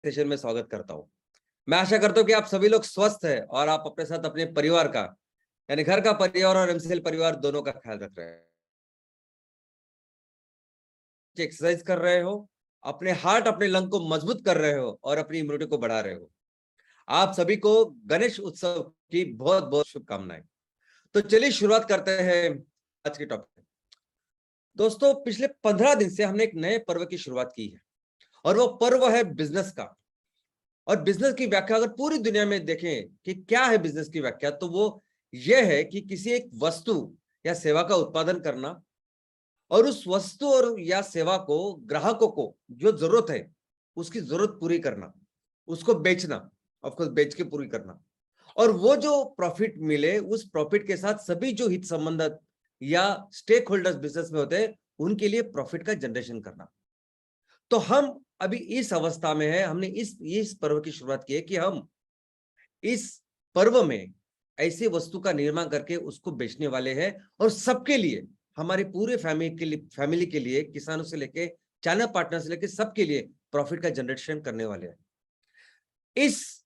Session में स्वागत करता हूं। मैं आशा करता हूं कि आप सभी लोग स्वस्थ हैं और आप अपने साथ अपने परिवार का यानी घर का परिवार और एमसीएल परिवार दोनों का ख्याल रख रहे हैं। एक्सरसाइज कर रहे हो, अपने हार्ट अपने लंग को मजबूत कर रहे हो और अपनी इम्यूनिटी को बढ़ा रहे हो। आप सभी को गणेश उत्सव की बहुत बहुत शुभकामनाएं। तो चलिए शुरुआत करते हैं आज के टॉपिक। दोस्तों, पिछले 15 दिन से हमने एक नए पर्व की शुरुआत की है और वो पर्व है बिजनेस का। और बिजनेस की व्याख्या अगर पूरी दुनिया में देखें कि क्या है बिजनेस की व्याख्या, तो वो ये है कि किसी एक वस्तु या सेवा का उत्पादन करना और उस वस्तु और या सेवा को ग्राहकों को जो जरूरत है उसकी जरूरत पूरी करना, उसको बेचना, ऑफकोर्स बेच के पूरी करना, और वो जो प्रॉफिट मिले उस प्रॉफिट के साथ सभी जो हित संबंधित या स्टेक होल्डर्स बिजनेस में होते हैं उनके लिए प्रॉफिट का जनरेशन करना। तो हम अभी इस अवस्था में है, हमने इस पर्व की शुरुआत की है कि हम इस पर्व में ऐसी वस्तु का निर्माण करके उसको बेचने वाले हैं और सबके लिए, हमारे पूरे फैमिली के लिए, किसानों से लेके चैनल पार्टनर से लेके सबके लिए प्रॉफिट का जनरेशन करने वाले हैं। इस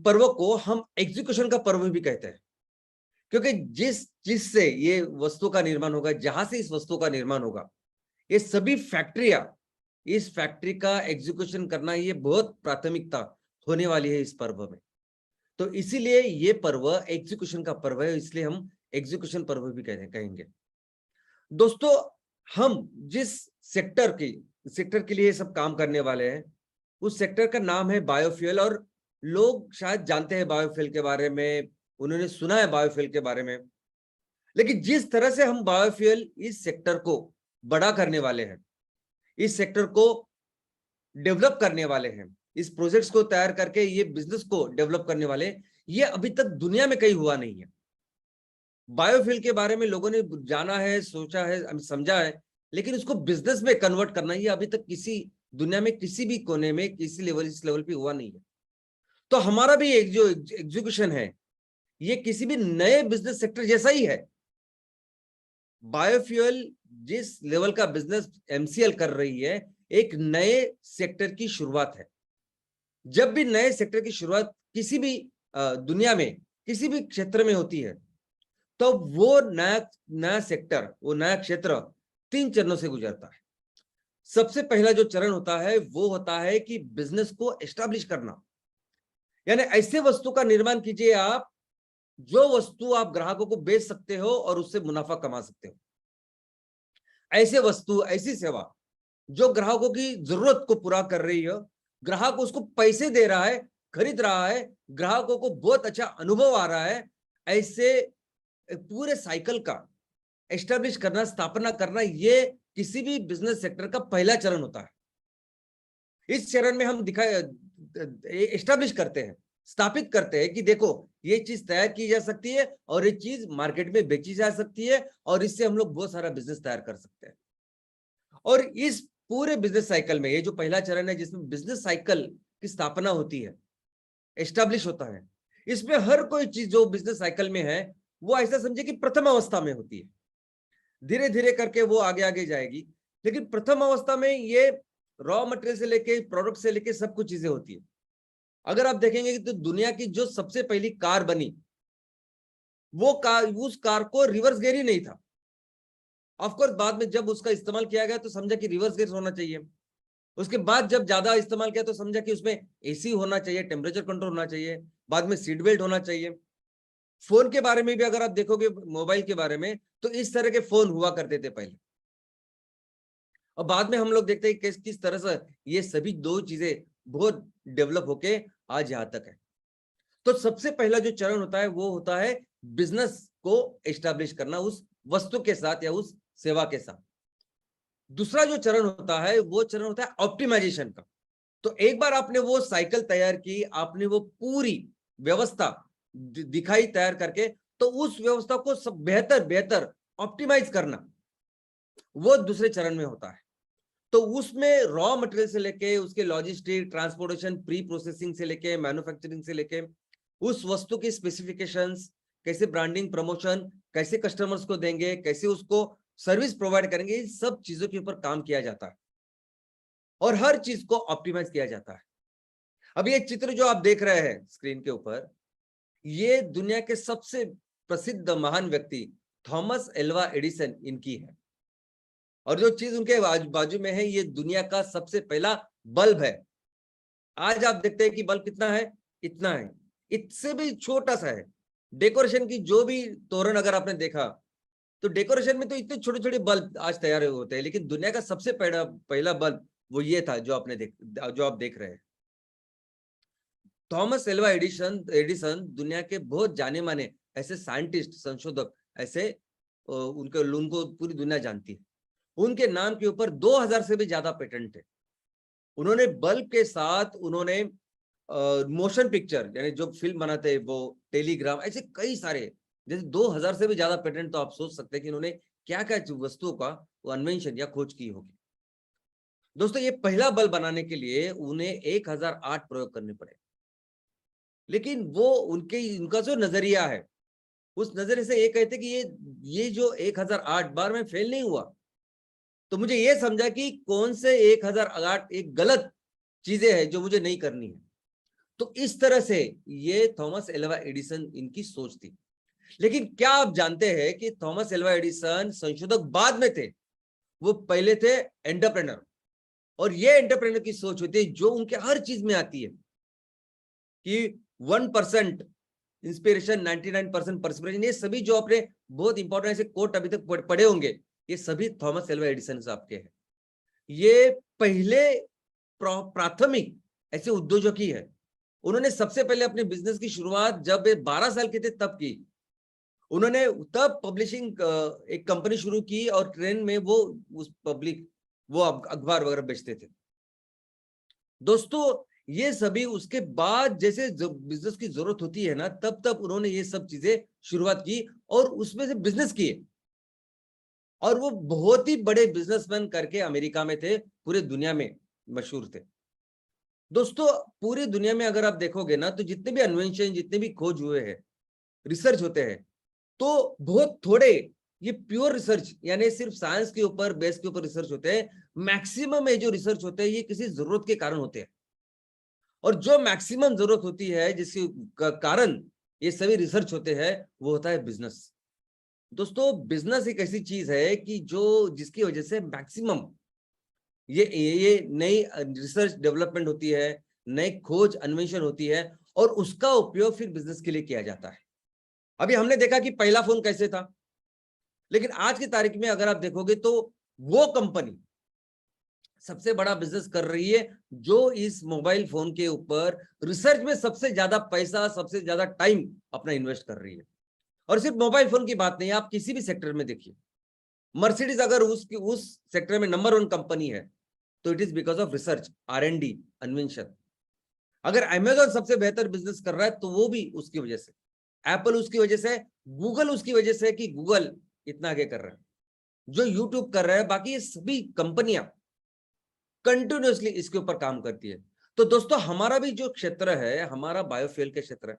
पर्व को हम एग्जीक्यूशन का पर्व भी कहते हैं, क्योंकि जिससे ये वस्तु का निर्माण होगा, जहां से इस वस्तु का निर्माण होगा, ये सभी फैक्ट्रियां, इस फैक्ट्री का एग्जीक्यूशन करना ये बहुत प्राथमिकता होने वाली है इस पर्व में। तो इसीलिए ये पर्व एग्जीक्यूशन का पर्व है, इसलिए हम एग्जीक्यूशन पर्व भी कहेंगे। दोस्तों, हम जिस सेक्टर के लिए सब काम करने वाले हैं उस सेक्टर का नाम है बायोफ्यूल। और लोग शायद जानते हैं बायोफ्यूल के बारे में, उन्होंने सुना है बायोफ्यूल के बारे में, लेकिन जिस तरह से हम बायोफ्यूल इस सेक्टर को बड़ा करने वाले हैं, इस सेक्टर को डेवलप करने वाले हैं, इस प्रोजेक्ट्स को तैयार करके ये बिजनेस को डेवलप करने वाले, ये अभी तक दुनिया में कहीं हुआ नहीं है। बायोफ्यूल के बारे में लोगों ने जाना है, सोचा है, समझा है, लेकिन उसको बिजनेस में कन्वर्ट करना ये अभी तक किसी दुनिया में किसी भी कोने में किसी लेवल इस लेवल पे हुआ नहीं है। तो हमारा भी एक जो एग्जीक्यूशन है ये किसी भी नए बिजनेस सेक्टर जैसा ही है। बायोफ्यूल जिस लेवल का बिजनेस एमसीएल कर रही है, एक नए सेक्टर की शुरुआत है। जब भी नए सेक्टर की शुरुआत किसी भी दुनिया में किसी भी क्षेत्र में होती है, तो वो नया नया सेक्टर, वो नया क्षेत्र 3 चरणों से गुजरता है। सबसे पहला जो चरण होता है वो होता है कि बिजनेस को एस्टैब्लिश करना, यानी ऐसे वस्तु का निर्माण कीजिए आप जो वस्तु आप ग्राहकों को बेच सकते हो और उससे मुनाफा कमा सकते हो। ऐसे वस्तु, ऐसी सेवा जो ग्राहकों की जरूरत को पूरा कर रही है, ग्राहक उसको पैसे दे रहा है, खरीद रहा है, ग्राहकों को बहुत अच्छा अनुभव आ रहा है, ऐसे पूरे साइकिल का एस्टेब्लिश करना, स्थापना करना, ये किसी भी बिजनेस सेक्टर का पहला चरण होता है। इस चरण में हम एस्टेब्लिश करते हैं, स्थापित करते हैं कि देखो ये चीज तैयार की जा सकती है और ये चीज मार्केट में बेची जा सकती है और इससे हम लोग बहुत सारा बिजनेस तैयार कर सकते हैं। और इस पूरे बिजनेस साइकिल में ये जो पहला चरण है जिसमें बिजनेस साइकिल की स्थापना होती है, एस्टेब्लिश होता है, इसमें हर कोई चीज जो बिजनेस साइकिल में है वो ऐसा समझे कि प्रथम अवस्था में होती है, धीरे धीरे करके वो आगे आगे जाएगी। लेकिन प्रथम अवस्था में ये रॉ मटेरियल से लेके प्रोडक्ट से लेके सब कुछ चीजें होती है। अगर आप देखेंगे कि तो दुनिया की जो सबसे पहली कार बनी, वो कार, उस कार को रिवर्स गियर ही नहीं था। ऑफकोर्स बाद में जब उसका इस्तेमाल किया गया तो समझा कि रिवर्स गियर होना चाहिए। उसके बाद जब ज्यादा इस्तेमाल किया तो समझा कि उसमें एसी होना चाहिए, टेम्परेचर कंट्रोल होना चाहिए, बाद में सीट बेल्ट होना चाहिए। फोन के बारे में भी अगर आप देखोगे, मोबाइल के बारे में, तो इस तरह के फोन हुआ करते थे पहले, और बाद में हम लोग देखते हैं किस तरह से ये सभी दो चीजें बहुत डेवलप होके आज यहाँ तक है। तो सबसे पहला जो चरण होता है वो होता है बिजनेस को एस्टैब्लिश करना उस वस्तु के साथ या उस सेवा के साथ। दूसरा जो चरण होता है वो चरण होता है ऑप्टिमाइजेशन का। तो एक बार आपने वो साइकिल तैयार की, आपने वो पूरी व्यवस्था दिखाई तैयार करके, तो उस व्यवस्था को सब बेहतर बेहतर ऑप्टिमाइज करना वो दूसरे चरण में होता है। तो उसमें रॉ मटेरियल से लेके उसके लॉजिस्टिक, ट्रांसपोर्टेशन, प्री प्रोसेसिंग से लेके मैन्युफैक्चरिंग से लेके उस वस्तु की स्पेसिफिकेशंस, कैसे ब्रांडिंग, प्रमोशन, कैसे कस्टमर्स को देंगे, कैसे उसको सर्विस प्रोवाइड करेंगे, इन सब चीजों के ऊपर काम किया जाता है और हर चीज को ऑप्टिमाइज किया जाता है। अब ये चित्र जो आप देख रहे हैं स्क्रीन के ऊपर, ये दुनिया के सबसे प्रसिद्ध महान व्यक्ति थॉमस एल्वा एडिसन इनकी है। और जो चीज उनके बाजू में है, ये दुनिया का सबसे पहला बल्ब है। आज आप देखते हैं कि बल्ब कितना है, इतना है, इससे भी छोटा सा है। डेकोरेशन की जो भी तोरण अगर आपने देखा, तो डेकोरेशन में तो इतने छोटे छोटे बल्ब आज तैयार होते हैं, लेकिन दुनिया का सबसे पहला बल्ब वो ये था जो आप देख रहे हैं। थॉमस एल्वा एडिसन दुनिया के बहुत जाने माने ऐसे साइंटिस्ट, संशोधक, ऐसे उनको पूरी दुनिया जानती है। उनके नाम के ऊपर 2000 से भी ज्यादा पेटेंट है। उन्होंने बल्ब के साथ उन्होंने मोशन पिक्चर यानी जो फिल्म बनाते हैं वो, टेलीग्राम, ऐसे कई सारे, जैसे 2000 से भी ज्यादा पेटेंट। तो आप सोच सकते हैं कि उन्होंने क्या क्या वस्तुओं का वो इन्वेंशन या खोज की होगी। दोस्तों, ये पहला बल्ब बनाने के लिए उन्हें 1008 प्रयोग करने पड़े, लेकिन वो उनका जो नजरिया है, उस नजरिए से ये कहते कि ये जो 1008 बार में फेल नहीं हुआ, तो मुझे ये समझा कि कौन से 1008 एक गलत चीजें हैं जो मुझे नहीं करनी है। तो इस तरह से ये थॉमस एल्वा एडिसन इनकी सोच थी। लेकिन क्या आप जानते हैं कि थॉमस एल्वा एडिसन संशोधक बाद में थे, वो पहले थे एंटरप्रेनर। और ये एंटरप्रेनर की सोच होती है जो उनके हर चीज में आती है कि 1% इंस्पिरेशन, 99% परस्पिरेशन। ये सभी जो आपने बहुत इंपॉर्टेंट ऐसे कोट अभी तक पढ़े होंगे, ये सभी थॉमस एल्वा एडिसन साहब के हैं। ये पहले प्राथमिक ऐसे उद्योजक ही है। उन्होंने सबसे पहले अपने बिजनेस की शुरुआत जब 12 साल के थे तब की। उन्होंने तब पब्लिशिंग एक कंपनी शुरू की और ट्रेन में वो अखबार वगैरह बेचते थे। दोस्तों, ये सभी उसके बाद जैसे बिजनेस की जरूरत होती है ना, तब उन्होंने ये सब चीजें शुरुआत की और उसमें से बिजनेस किए। और वो बहुत ही बड़े बिजनेसमैन करके अमेरिका में थे, पूरे दुनिया में मशहूर थे। दोस्तों, पूरी दुनिया में अगर आप देखोगे ना, तो जितने भी इन्वेंशन, जितने भी खोज हुए हैं, रिसर्च होते हैं, तो बहुत थोड़े ये प्योर रिसर्च यानी सिर्फ साइंस के ऊपर, बेस के ऊपर रिसर्च होते हैं। मैक्सिमम ये जो रिसर्च होते हैं, ये किसी जरूरत के कारण होते हैं। और जो मैक्सिमम जरूरत होती है, जिसके कारण ये सभी रिसर्च होते हैं, वो होता है बिजनेस। दोस्तों, बिजनेस एक ऐसी चीज है कि जिसकी वजह से मैक्सिमम ये नई रिसर्च डेवलपमेंट होती है, नई खोज अन्वेषण होती है, और उसका उपयोग फिर बिजनेस के लिए किया जाता है। अभी हमने देखा कि पहला फोन कैसे था, लेकिन आज की तारीख में अगर आप देखोगे तो वो कंपनी सबसे बड़ा बिजनेस कर रही है जो इस मोबाइल फोन के ऊपर रिसर्च में सबसे ज्यादा पैसा, सबसे ज्यादा टाइम अपना इन्वेस्ट कर रही है। और सिर्फ मोबाइल फोन की बात नहीं, आप किसी भी सेक्टर में देखिए, मर्सिडीज अगर उस सेक्टर में नंबर 1 कंपनी है, तो it is because of research, R&D, invention. अगर अमेजॉन सबसे बेहतर बिजनेस कर रहा है, तो वो भी उसकी वजह से, एप्पल उसकी वजह से, गूगल उसकी वजह से कि गूगल इतना आगे कर रहा है, जो यूट्यूब कर रहा है, बाकी ये सभी कंपनियां कंटिन्यूअसली इसके ऊपर काम करती है। तो दोस्तों, हमारा भी जो क्षेत्र है, हमारा बायोफ्यूल का क्षेत्र है।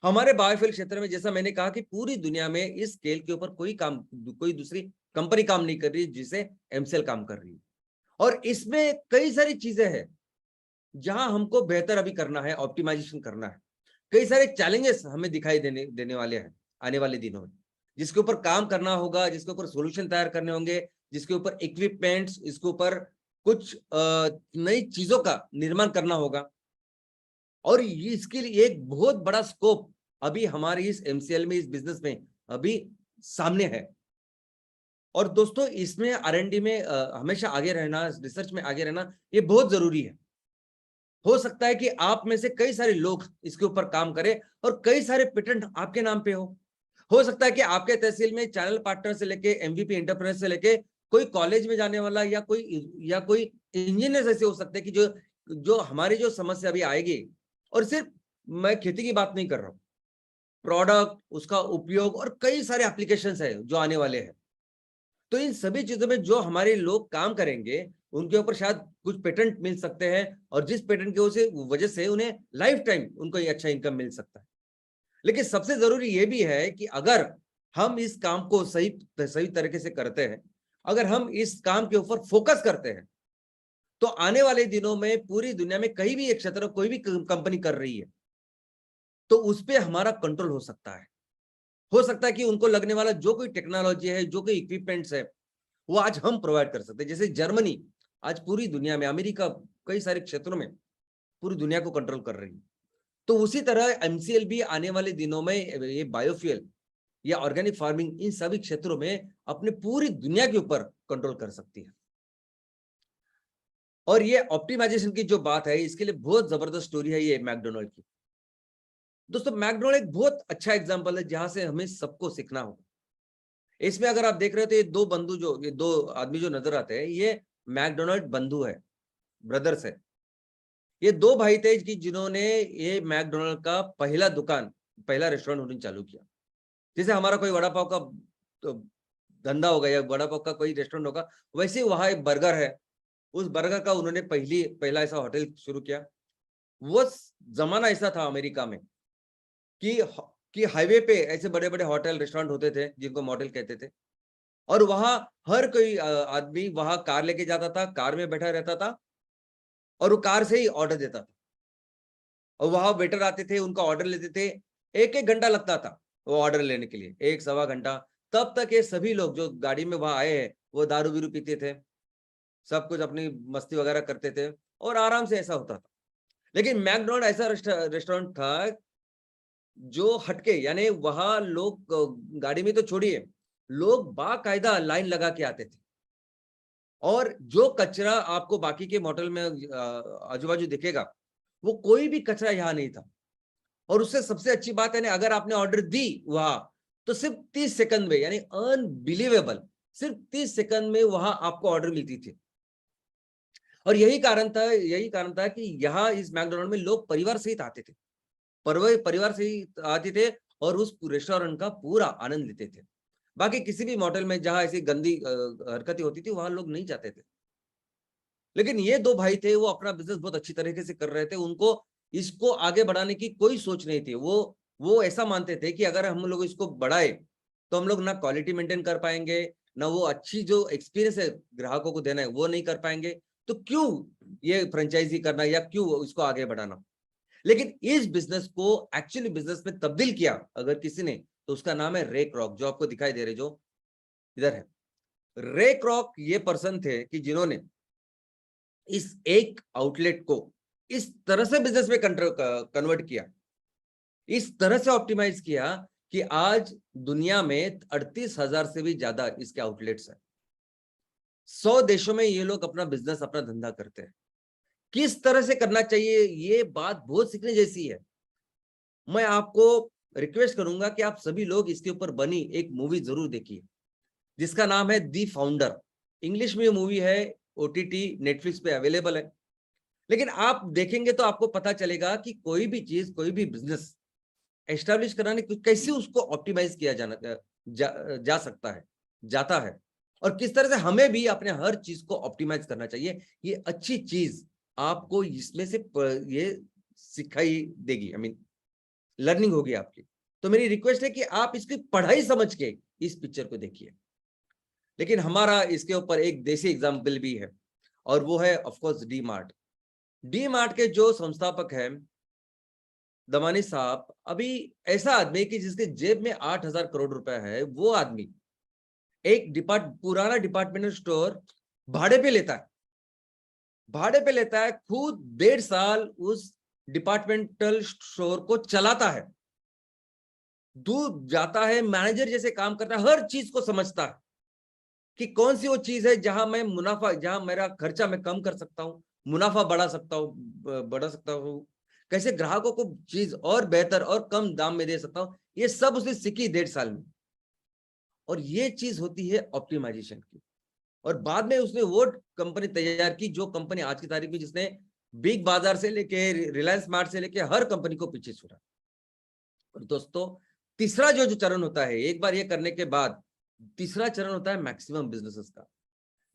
हमारे बायोफ्यूल क्षेत्र में जैसा मैंने कहा कि पूरी दुनिया में इस स्केल के ऊपर कोई दूसरी कंपनी काम नहीं कर रही जिसे MCL काम कर रही है। और इसमें कई सारी चीजें हैं जहां हमको बेहतर अभी करना है, ऑप्टिमाइजेशन करना है। कई सारे चैलेंजेस हमें दिखाई देने वाले हैं आने वाले दिनों में, जिसके ऊपर काम करना होगा, जिसके ऊपर सॉल्यूशन तैयार करने होंगे, जिसके ऊपर इक्विपमेंट्स, इसके ऊपर कुछ नई चीजों का निर्माण करना होगा। और इसके लिए एक बहुत बड़ा स्कोप अभी हमारे इस MCL में, इस बिजनेस में अभी सामने है। और दोस्तों, इसमें R&D में हमेशा आगे रहना, रिसर्च में आगे रहना, ये बहुत जरूरी है। हो सकता है कि आप में से कई सारे लोग इसके ऊपर काम करें और कई सारे पेटेंट आपके नाम पे हो सकता है कि आपके तहसील में चैनल पार्टनर से लेके MVP एंटरप्रेन्योर से लेके कोई कॉलेज में जाने वाला या कोई इंजीनियर ऐसे हो सकते हैं कि जो हमारी जो समस्या अभी आएगी, और सिर्फ मैं खेती की बात नहीं कर रहा हूँ, प्रोडक्ट, उसका उपयोग और कई सारे एप्लीकेशंस है जो आने वाले हैं। तो इन सभी चीजों में जो हमारे लोग काम करेंगे, उनके ऊपर शायद कुछ पेटेंट मिल सकते हैं, और जिस पेटेंट की वजह से उन्हें लाइफ टाइम उनको ये अच्छा इनकम मिल सकता है। लेकिन सबसे जरूरी ये भी है कि अगर हम इस काम को सही तरीके से करते हैं, अगर हम इस काम के ऊपर फोकस करते हैं, तो आने वाले दिनों में पूरी दुनिया में कहीं भी एक क्षेत्र कोई भी कंपनी कर रही है तो उस पर हमारा कंट्रोल हो सकता है कि उनको लगने वाला जो कोई टेक्नोलॉजी है, जो कोई इक्विपमेंट्स है, वो आज हम प्रोवाइड कर सकते हैं। जैसे जर्मनी आज पूरी दुनिया में, अमेरिका कई सारे क्षेत्रों में पूरी दुनिया को कंट्रोल कर रही है। तो उसी तरह एमसीएल भी आने वाले दिनों में ये बायोफ्यूल या ऑर्गेनिक फार्मिंग इन सभी क्षेत्रों में अपने पूरी दुनिया के ऊपर कंट्रोल कर सकती है। और ये ऑप्टिमाइजेशन की जो बात है, इसके लिए बहुत जबरदस्त स्टोरी है ये मैकडोनल्ड की। दोस्तों मैकडोनल्ड एक बहुत अच्छा एग्जांपल है जहां से हमें सबको सीखना होगा। इसमें अगर आप देख रहे हो तो ये दो आदमी जो नजर आते हैं, ये मैकडोनल्ड बंधु है, ब्रदर्स है। ये दो भाई थे कि जिन्होंने ये मैकडोनल्ड का पहला रेस्टोरेंट उन्होंने चालू किया। जैसे हमारा कोई वड़ा पाव का तो धंधा होगा या वड़ा पाव का कोई रेस्टोरेंट होगा, वैसे वहां एक बर्गर है, उस बर्गर का उन्होंने पहला ऐसा होटल शुरू किया। वो जमाना ऐसा था अमेरिका में कि हाईवे पे ऐसे बड़े बड़े होटल रेस्टोरेंट होते थे जिनको मॉडल कहते थे, और वहां हर कोई आदमी वहां कार लेके जाता था, कार में बैठा रहता था और वो कार से ही ऑर्डर देता था। और वहां वेटर आते थे, उनका ऑर्डर लेते थे। एक एक घंटा लगता था वो ऑर्डर लेने के लिए, 1-1.25 घंटा। तब तक ये सभी लोग जो गाड़ी में वहां आए हैं वो दारू बीरू पीते थे, सब कुछ अपनी मस्ती वगैरह करते थे और आराम से ऐसा होता था। लेकिन मैकडोनल्ड ऐसा रेस्टोरेंट था जो हटके, यानी वहां लोग गाड़ी में तो छोड़िए, लोग बाकायदा लाइन लगा के आते थे। और जो कचरा आपको बाकी के होटल में आजू बाजू दिखेगा, वो कोई भी कचरा यहाँ नहीं था। और उससे सबसे अच्छी बात है ना, अगर आपने ऑर्डर दी वहां तो सिर्फ 30 सेकंड में, यानी अनबिलीवेबल, सिर्फ 30 सेकंड में वहां आपको ऑर्डर मिलती थी। और यही कारण था कि यहाँ इस मैकडोनल्ड में लोग परिवार सहित आते थे, परिवार सहित आते थे और उस रेस्टोरेंट का पूरा आनंद लेते थे। बाकी किसी भी होटल में जहां ऐसी गंदी हरकतें होती थी वहां लोग नहीं जाते थे। लेकिन ये दो भाई थे, वो अपना बिजनेस बहुत अच्छी तरीके से कर रहे थे। उनको इसको आगे बढ़ाने की कोई सोच नहीं थी। वो ऐसा मानते थे कि अगर हम लोग इसको बढ़ाए तो हम लोग ना क्वालिटी मेंटेन कर पाएंगे, ना वो अच्छी जो एक्सपीरियंस है ग्राहकों को देना है वो नहीं कर पाएंगे। तो क्यों ये फ्रेंचाइजी करना या क्यों इसको आगे बढ़ाना। लेकिन इस बिजनेस को एक्चुअली बिजनेस में तब्दील किया अगर किसी ने, तो उसका नाम है रे क्रॉक, जो आपको दिखाई दे रहे, जो इधर है। रे क्रॉक ये पर्सन थे कि जिन्होंने इस एक आउटलेट को इस तरह से बिजनेस में कन्वर्ट किया, इस तरह से ऑप्टिमाइज किया कि आज दुनिया में 38,000 से भी ज्यादा इसके आउटलेट्स हैं। 100 देशों में ये लोग अपना बिजनेस, अपना धंधा करते हैं। किस तरह से करना चाहिए, ये बात बहुत सीखने जैसी है। मैं आपको रिक्वेस्ट करूंगा कि आप सभी लोग इसके ऊपर बनी एक मूवी जरूर देखिए जिसका नाम है दी फाउंडर। इंग्लिश में ये मूवी है, ओटीटी नेटफ्लिक्स पे अवेलेबल है। लेकिन आप देखेंगे तो आपको पता चलेगा कि कोई भी चीज, कोई भी बिजनेस एस्टेब्लिश कराने कैसे उसको ऑप्टिमाइज किया जा सकता है, जाता है, और किस तरह से हमें भी अपने हर चीज को ऑप्टिमाइज करना चाहिए। ये अच्छी चीज आपको इसमें से ये सिखाई देगी, आई मीन लर्निंग होगी आपकी। तो मेरी रिक्वेस्ट है कि आप इसकी पढ़ाई समझ के इस पिक्चर को देखिए। लेकिन हमारा इसके ऊपर एक देसी एग्जाम्पल भी है और वो है of course D mart. D mart के जो संस्थापक हैं दमानी साहब, अभी ऐसा आदमी कि जिसके जेब में 8,000 करोड़ रुपए है, वो आदमी एक पुराना डिपार्टमेंटल स्टोर भाड़े पे लेता है, खुद 1.5 साल उस डिपार्टमेंटल स्टोर को चलाता है, दूर जाता है, मैनेजर जैसे काम करता है, हर चीज को समझता है कि कौन सी वो चीज है जहां मैं मुनाफा, जहां मेरा खर्चा मैं कम कर सकता हूँ, मुनाफा बढ़ा सकता हूँ, कैसे ग्राहकों को चीज और बेहतर और कम दाम में दे सकता हूँ। ये सब उसने सीखी 1.5 साल में। और ये चीज होती है ऑप्टिमाइजेशन की। और बाद में उसने वो कंपनी तैयार की, जो कंपनी आज की तारीख में जिसने बिग बाजार से लेके रिलायंस स्मार्ट से लेके हर कंपनी को पीछे छोड़ा। और दोस्तों तीसरा जो चरण होता है, एक बार ये करने के बाद तीसरा चरण होता है मैक्सिमम बिजनेसेस का।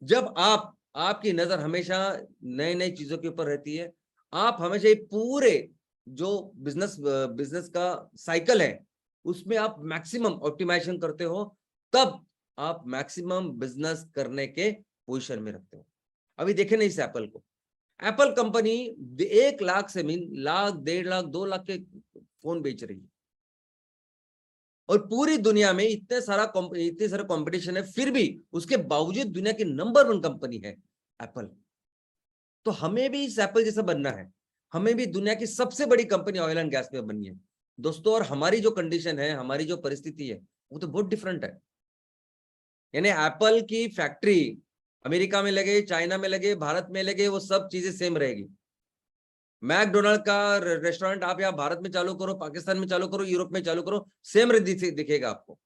जब आपकी नजर हमेशा नए नई चीजों के ऊपर रहती है, आप हमेशा ये पूरे जो बिजनेस का साइकिल है उसमें आप मैक्सिमम ऑप्टिमाइजेशन करते हो, तब आप मैक्सिमम बिजनेस करने के पोजीशन में रखते हो। अभी देखे ना इस एप्पल को, एप्पल कंपनी 1 लाख से लाख, 1.5 लाख, 2 लाख के फोन बेच रही है, और पूरी दुनिया में इतने सारे कंपटीशन है, फिर भी उसके बावजूद दुनिया की नंबर 1 कंपनी है एप्पल। तो हमें भी इस एप्पल जैसा बनना है, हमें भी दुनिया की सबसे बड़ी कंपनी ऑयल एंड गैस में बननी है दोस्तों। और हमारी जो कंडीशन है, हमारी जो परिस्थिति है, वो तो बहुत डिफरेंट है। यानी एप्पल की फैक्ट्री अमेरिका में लगे, चाइना में लगे, भारत में लगे, वो सब चीजें सेम रहेगी। मैकडोनाल्ड का रेस्टोरेंट आप यहाँ भारत में चालू करो, पाकिस्तान में चालू करो, यूरोप में चालू करो, सेम दिखेगा आपको।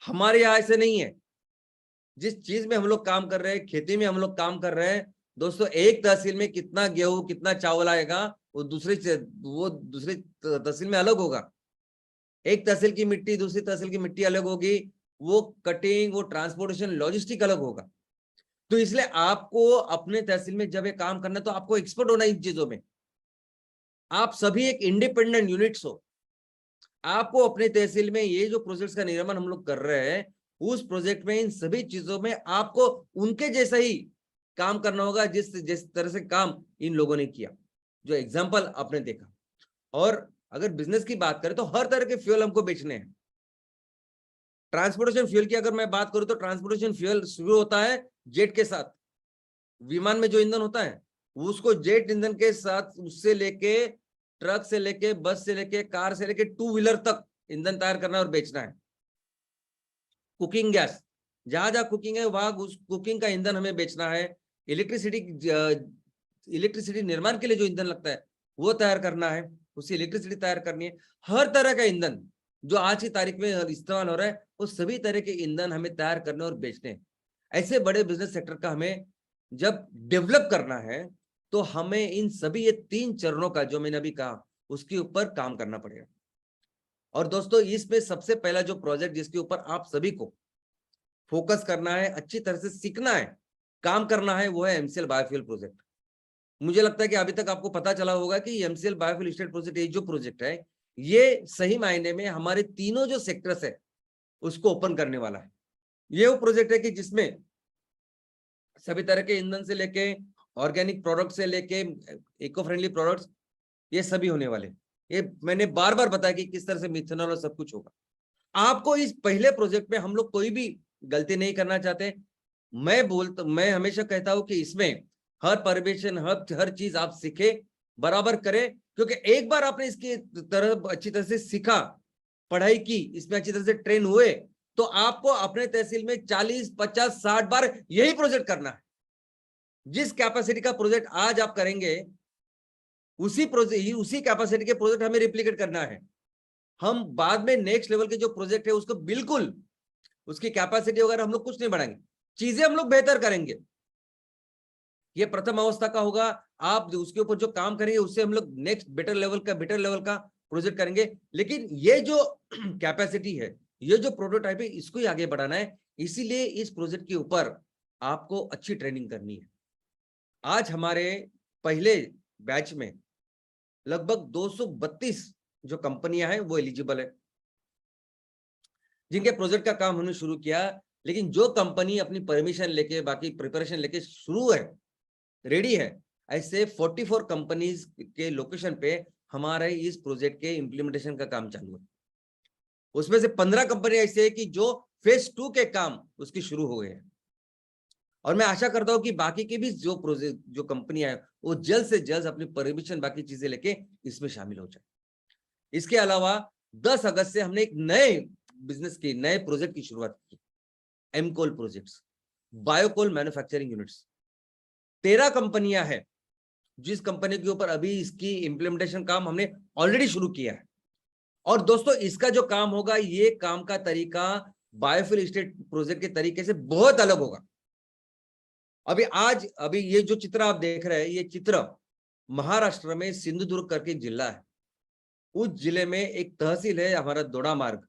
हमारे यहाँ ऐसे नहीं है। जिस चीज में हम लोग काम कर रहे हैं, खेती में हम लोग काम कर रहे हैं दोस्तों, एक तहसील में कितना गेहूं, कितना चावल आएगा, वो दूसरी तहसील में अलग होगा। एक तहसील की मिट्टी दूसरी तहसील की मिट्टी अलग होगी, वो कटिंग, वो ट्रांसपोर्टेशन, लॉजिस्टिक अलग होगा। तो इसलिए आपको अपने तहसील में जब ये काम करना है, तो आपको एक्सपर्ट होना इन चीजों में। आप सभी एक इंडिपेंडेंट यूनिट्स हो। आपको अपने तहसील में ये जो प्रोजेक्ट्स का निर्माण हम लोग कर रहे हैं, उस प्रोजेक्ट में इन सभी चीजों में आपको उनके जैसा ही काम करना होगा, जिस तरह से काम इन लोगों ने किया, जो एग्जाम्पल आपने देखा। और अगर बिजनेस की बात करें तो हर तरह के फ्यूल हमको बेचने हैं। ट्रांसपोर्टेशन फ्यूल की अगर मैं बात करूं तो ट्रांसपोर्टेशन फ्यूल शुरू होता है जेट के साथ। विमान में जो ईंधन होता है उसको जेट ईंधन के साथ, उससे लेके ट्रक से लेके, बस से लेके, कार से लेके, 2 व्हीलर तक ईंधन तैयार करना और बेचना है। कुकिंग गैस, जहां जहां कुकिंग है वहां उस कुकिंग का ईंधन हमें बेचना है। इलेक्ट्रिसिटी निर्माण के लिए जो ईंधन लगता है वो तैयार करना है, उससे इलेक्ट्रिसिटी तैयार करनी है। हर तरह का ईंधन जो आज की तारीख में इस्तेमाल हो रहा है, वो सभी तरह के ईंधन हमें तैयार करने और बेचने हैं। ऐसे बड़े बिजनेस सेक्टर का हमें जब डेवलप करना है, तो हमें इन सभी ये 3 चरणों का जो मैंने अभी कहा, उसके ऊपर काम करना पड़ेगा। और दोस्तों, इसमें सबसे पहला जो प्रोजेक्ट जिसके ऊपर आप सभी को फोकस करना है, अच्छी तरह से सीखना है, काम करना है, वो है एमसीएल बायोफ्यूल प्रोजेक्ट। मुझे लगता है कि अभी तक आपको पता चला होगा कि एमसीएल बायोफ्यूल स्टेट प्रोजेक्ट, ये जो प्रोजेक्ट है, ये सही मायने में हमारे तीनों जो सेक्टर्स है उसको ओपन करने वाला है। ये वो प्रोजेक्ट है कि जिसमें सभी तरह के ईंधन से लेके, ऑर्गेनिक प्रोडक्ट से लेके, इको फ्रेंडली प्रोडक्ट्स, ये सभी होने वाले। ये मैंने बार बार बताया कि किस तरह से मिथेनॉल और सब कुछ होगा। आपको इस पहले प्रोजेक्ट में हम लोग कोई भी गलती नहीं करना चाहते। मैं हमेशा कहता हूं कि इसमें हर परिवेशन, हर चीज आप सीखे, बराबर करें, क्योंकि एक बार आपने इसकी तरह अच्छी तरह से सीखा, पढ़ाई की, इसमें अच्छी तरह से ट्रेन हुए, तो आपको अपने तहसील में 40, 50, 60 बार यही प्रोजेक्ट करना है। जिस कैपेसिटी का प्रोजेक्ट आज आप करेंगे, उसी कैपेसिटी के प्रोजेक्ट हमें रिप्लिकेट करना है। हम बाद में नेक्स्ट लेवल के जो प्रोजेक्ट है उसको बिल्कुल, उसकी कैपेसिटी वगैरह हम लोग कुछ नहीं बढ़ाएंगे, चीजें हम लोग बेहतर करेंगे। ये प्रथम अवस्था का होगा। आप उसके ऊपर जो काम करेंगे उससे हम लोग नेक्स्ट बेटर लेवल का प्रोजेक्ट करेंगे। लेकिन ये जो कैपेसिटी है, ये जो प्रोटोटाइप है, इसको ही आगे बढ़ाना है। इसीलिए इस प्रोजेक्ट के ऊपर आपको अच्छी ट्रेनिंग करनी है। आज हमारे पहले बैच में लगभग 232 जो कंपनियां हैं वो एलिजिबल है, जिनके प्रोजेक्ट का काम हमने शुरू किया। लेकिन जो कंपनी अपनी परमिशन लेके, बाकी प्रिपरेशन लेके शुरू है, रेडी है, ऐसे 44 कंपनीज के लोकेशन पे हमारे इस प्रोजेक्ट के इंप्लीमेंटेशन का काम चालू है। उसमें से 15 कंपनी ऐसे है कि जो फेज 2 के काम उसकी शुरू हो गए हैं। और मैं आशा करता हूं कि बाकी की भी जो प्रोजेक्ट, जो कंपनियां हैं, वो जल्द से जल्द अपनी परमिशन, बाकी चीजें लेके इसमें शामिल हो जाए। इसके अलावा 10 अगस्त से हमने एक नए बिजनेस की, नए प्रोजेक्ट की शुरुआत की, एमकोल प्रोजेक्ट्स, बायोकोल मैन्युफैक्चरिंग यूनिट्स। 13 कंपनियां हैं जिस कंपनी के ऊपर अभी इसकी इंप्लीमेंटेशन काम हमने ऑलरेडी शुरू किया है। और दोस्तों, इसका जो काम होगा, ये काम का तरीका बायोफ्यूल स्टेट प्रोजेक्ट के तरीके से बहुत अलग होगा। अभी ये जो चित्र आप देख रहे हैं, ये चित्र महाराष्ट्र में सिंधुदुर्ग करके जिला है। उस जिले में एक तहसील है हमारा दोड़ा मार्ग।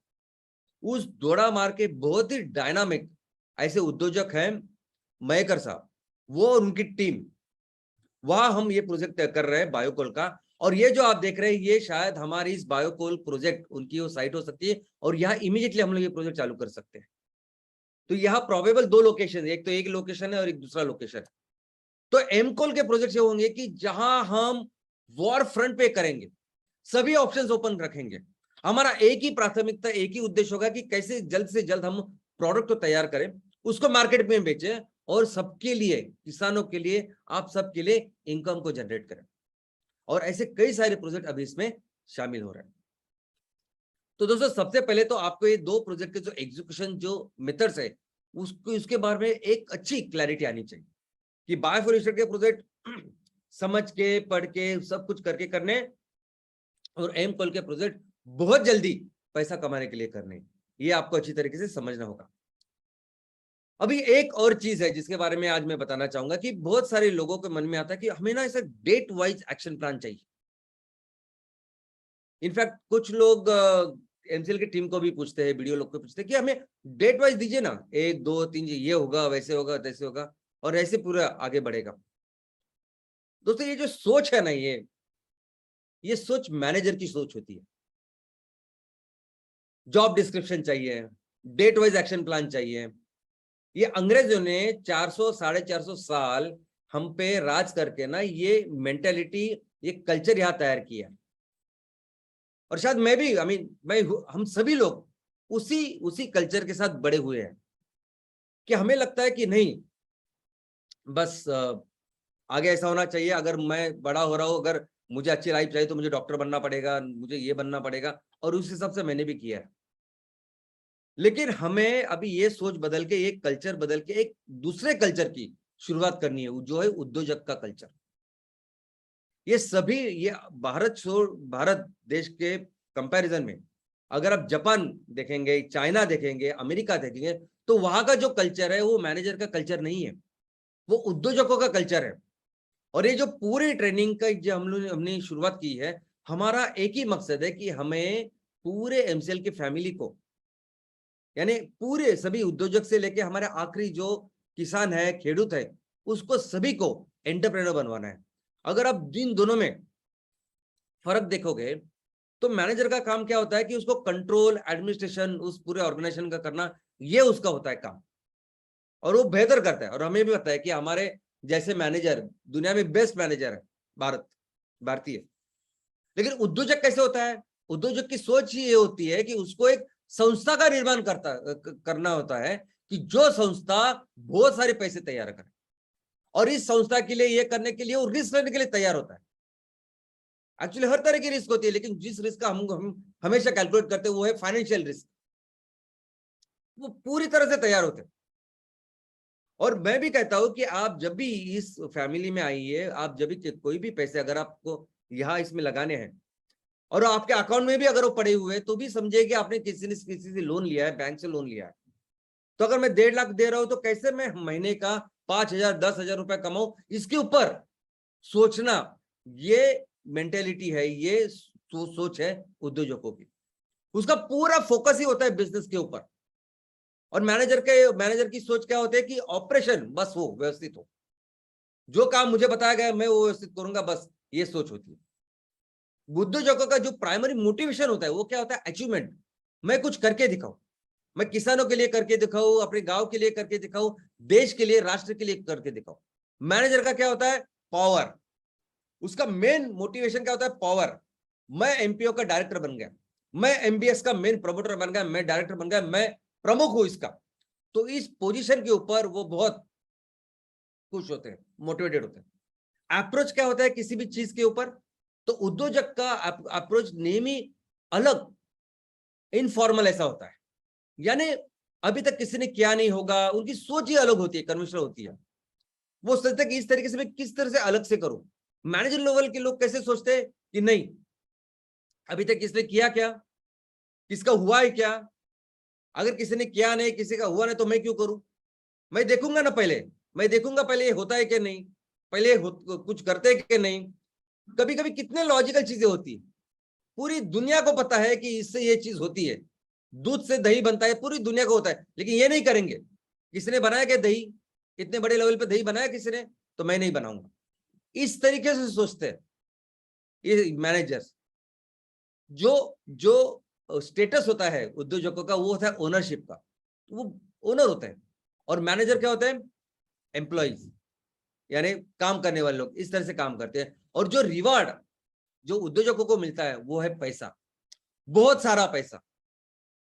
उस दोड़ा मार्ग के बहुत ही डायनामिक ऐसे उद्योजक हैं मयकर साहब, वो और उनकी टीम, वहां हम ये प्रोजेक्ट कर रहे हैं बायोकोल का। और ये जो आप देख रहे हैं, ये शायद हमारी इस बायोकोल प्रोजेक्ट उनकी वो साइट हो सकती है, और यहाँ इमीडिएटली हम लोग ये प्रोजेक्ट चालू कर सकते हैं। तो यहाँ प्रोबेबल 2 लोकेशन है, एक तो एक लोकेशन है और एक दूसरा लोकेशन है। तो एमकोल के प्रोजेक्ट ये होंगे कि जहां हम वॉर फ्रंट पे करेंगे, सभी ऑप्शंस ओपन रखेंगे। हमारा एक ही प्राथमिकता, एक ही उद्देश्य होगा कि कैसे जल्द से जल्द हम प्रोडक्ट को तैयार करें, उसको मार्केट में बेचें और सबके लिए, किसानों के लिए, आप सबके लिए इनकम को जनरेट करें। और ऐसे कई सारे प्रोजेक्ट अभी इसमें शामिल हो रहे हैं। तो दोस्तों, सबसे पहले तो आपको ये 2 प्रोजेक्ट के जो एग्जीक्यूशन जो मेथड्स है, उसके बारे में एक अच्छी क्लैरिटी आनी चाहिए कि बायोफॉरेस्ट्री के प्रोजेक्ट समझ के, पढ़ के, सब कुछ करके करने, और एम कॉल के प्रोजेक्ट बहुत जल्दी पैसा कमाने के लिए करने। ये आपको अच्छी तरीके से समझना होगा। अभी एक और चीज है जिसके बारे में आज मैं बताना चाहूंगा कि बहुत सारे लोगों के मन में आता है कि हमें ना ऐसा डेट वाइज एक्शन प्लान चाहिए। इनफैक्ट कुछ लोग एमसीएल की टीम को भी पूछते हैं, वीडियो लोग को पूछते हैं कि हमें डेट वाइज दीजिए ना, 1 2 3 ये होगा, वैसे होगा, तैसे होगा, और ऐसे पूरा आगे बढ़ेगा। दोस्तों, ये जो सोच है ना, ये सोच मैनेजर की सोच होती है। जॉब डिस्क्रिप्शन चाहिए, डेट वाइज एक्शन प्लान चाहिए। ये अंग्रेजों ने 400 450 साल हम पे राज करके ना ये मेंटेलिटी, ये कल्चर यहां तैयार किया। और शायद मैं भी, मैं हम सभी लोग उसी कल्चर के साथ बड़े हुए हैं कि हमें लगता है कि नहीं, बस आगे ऐसा होना चाहिए। अगर मैं बड़ा हो रहा हूं, अगर मुझे अच्छी लाइफ चाहिए तो मुझे डॉक्टर बनना पड़ेगा, मुझे ये बनना पड़ेगा, और उस हिसाब से मैंने भी किया है। लेकिन हमें अभी ये सोच बदल के, ये कल्चर बदल के एक दूसरे कल्चर की शुरुआत करनी है, जो है उद्योजक का कल्चर। ये सभी, ये भारत देश के कंपैरिजन में अगर आप जापान देखेंगे, चाइना देखेंगे, अमेरिका देखेंगे, तो वहां का जो कल्चर है वो मैनेजर का कल्चर नहीं है, वो उद्योजकों का कल्चर है। और ये जो पूरी ट्रेनिंग का जो हमने शुरुआत की है, हमारा एक ही मकसद है कि हमें पूरे एमसीएल की फैमिली को, यानी पूरे सभी उद्योजक से लेके हमारे आखिरी जो किसान है, खेडूत है, उसको सभी को एंटरप्रेन्योर बनवाना है। अगर आप इन दोनों में फर्क देखोगे तो मैनेजर का काम क्या होता है कि उसको कंट्रोल, एडमिनिस्ट्रेशन, उस पूरे ऑर्गेनाइजेशन का करना, ये उसका होता है काम, और वो बेहतर करता है। और हमें भी पता है कि हमारे जैसे मैनेजर दुनिया में बेस्ट मैनेजर है भारतीय। लेकिन उद्योजक कैसे होता है? उद्योजक की सोच ही ये होती है कि उसको एक संस्था का निर्माण करना होता है कि जो संस्था बहुत सारे पैसे तैयार करे, और इस संस्था के लिए, ये करने के लिए वो रिस्क लेने के लिए तैयार होता है। एक्चुअली हर तरह की रिस्क होती है, लेकिन जिस रिस्क का हम हमेशा कैलकुलेट करते हैं वो है फाइनेंशियल रिस्क। वो पूरी तरह से तैयार होते हैं। और मैं भी कहता हूं कि आप जब भी इस फैमिली में आइए, आप जब भी कोई भी पैसे अगर आपको यहाँ इसमें लगाने हैं, और आपके अकाउंट में भी अगर वो पड़े हुए हैं, तो भी समझिए कि आपने किसी से लोन लिया है, बैंक से लोन लिया है। तो अगर मैं 1.5 लाख दे रहा हूं तो कैसे मैं महीने का 5,000 10,000 रुपए कमाऊं, इसके ऊपर सोचना, ये मेंटेलिटी है, ये सोच है उद्योजकों की। उसका पूरा फोकस ही होता है बिजनेस के ऊपर। और मैनेजर की सोच क्या होती है कि ऑपरेशन बस हो, व्यवस्थित हो, जो काम मुझे बताया गया मैं वो व्यवस्थित करूंगा, बस ये सोच होती है। उद्योजकों का जो प्राइमरी मोटिवेशन होता है वो क्या होता है? अचीवमेंट। मैं कुछ करके दिखाऊं, मैं किसानों के लिए करके दिखाऊं, अपने गांव के लिए करके दिखाऊं, देश के लिए, राष्ट्र के लिए करके दिखाऊं। मैनेजर का क्या होता है? पावर। उसका मेन मोटिवेशन क्या होता है? पावर। मैं एमपीओ का डायरेक्टर बन गया, मैं एमबीएस का मेन प्रमोटर बन गया, मैं डायरेक्टर बन गया, मैं प्रमुख हूं इसका। तो इस पोजीशन के ऊपर वो बहुत खुश होते हैं, मोटिवेटेड होते हैं। अप्रोच क्या होता है किसी भी चीज के ऊपर? तो उद्योजक का अप्रोच नेम ही अलग, इनफॉर्मल ऐसा होता है। यानी अभी तक किसी ने किया नहीं होगा, उनकी सोच ही अलग होती है, कन्वेंशनल होती है। वो सोचते हैं कि इस तरीके से मैं किस तरह से अलग से करूं। मैनेजर लेवल के लोग कैसे सोचते हैं कि नहीं, अभी तक किसने किया क्या, किसका हुआ है क्या? अगर किसी ने किया नहीं, किसी का हुआ नहीं, तो मैं क्यों करूं? मैं देखूंगा ना, पहले मैं देखूंगा पहले ये होता है कि नहीं, पहले कुछ करते हैं कि नहीं। कभी कभी कितने लॉजिकल चीजें होती है, पूरी दुनिया को पता है कि इससे ये चीज होती है, दूध से दही बनता है, पूरी दुनिया को होता है, लेकिन ये नहीं करेंगे। किसी ने बनाया क्या दही? इतने बड़े लेवल पे दही बनाया किसी ने? तो मैं नहीं बनाऊंगा। इस तरीके से सोचते हैं ये मैनेजर्स। जो जो स्टेटस होता है उद्योजकों का, वो होता है ओनरशिप का, वो ओनर होते हैं। और मैनेजर क्या होते हैं? एम्प्लॉइज। यानी काम करने वाले लोग इस तरह से काम करते हैं। और जो रिवार्ड जो उद्योजकों को मिलता है वो है पैसा, बहुत सारा पैसा।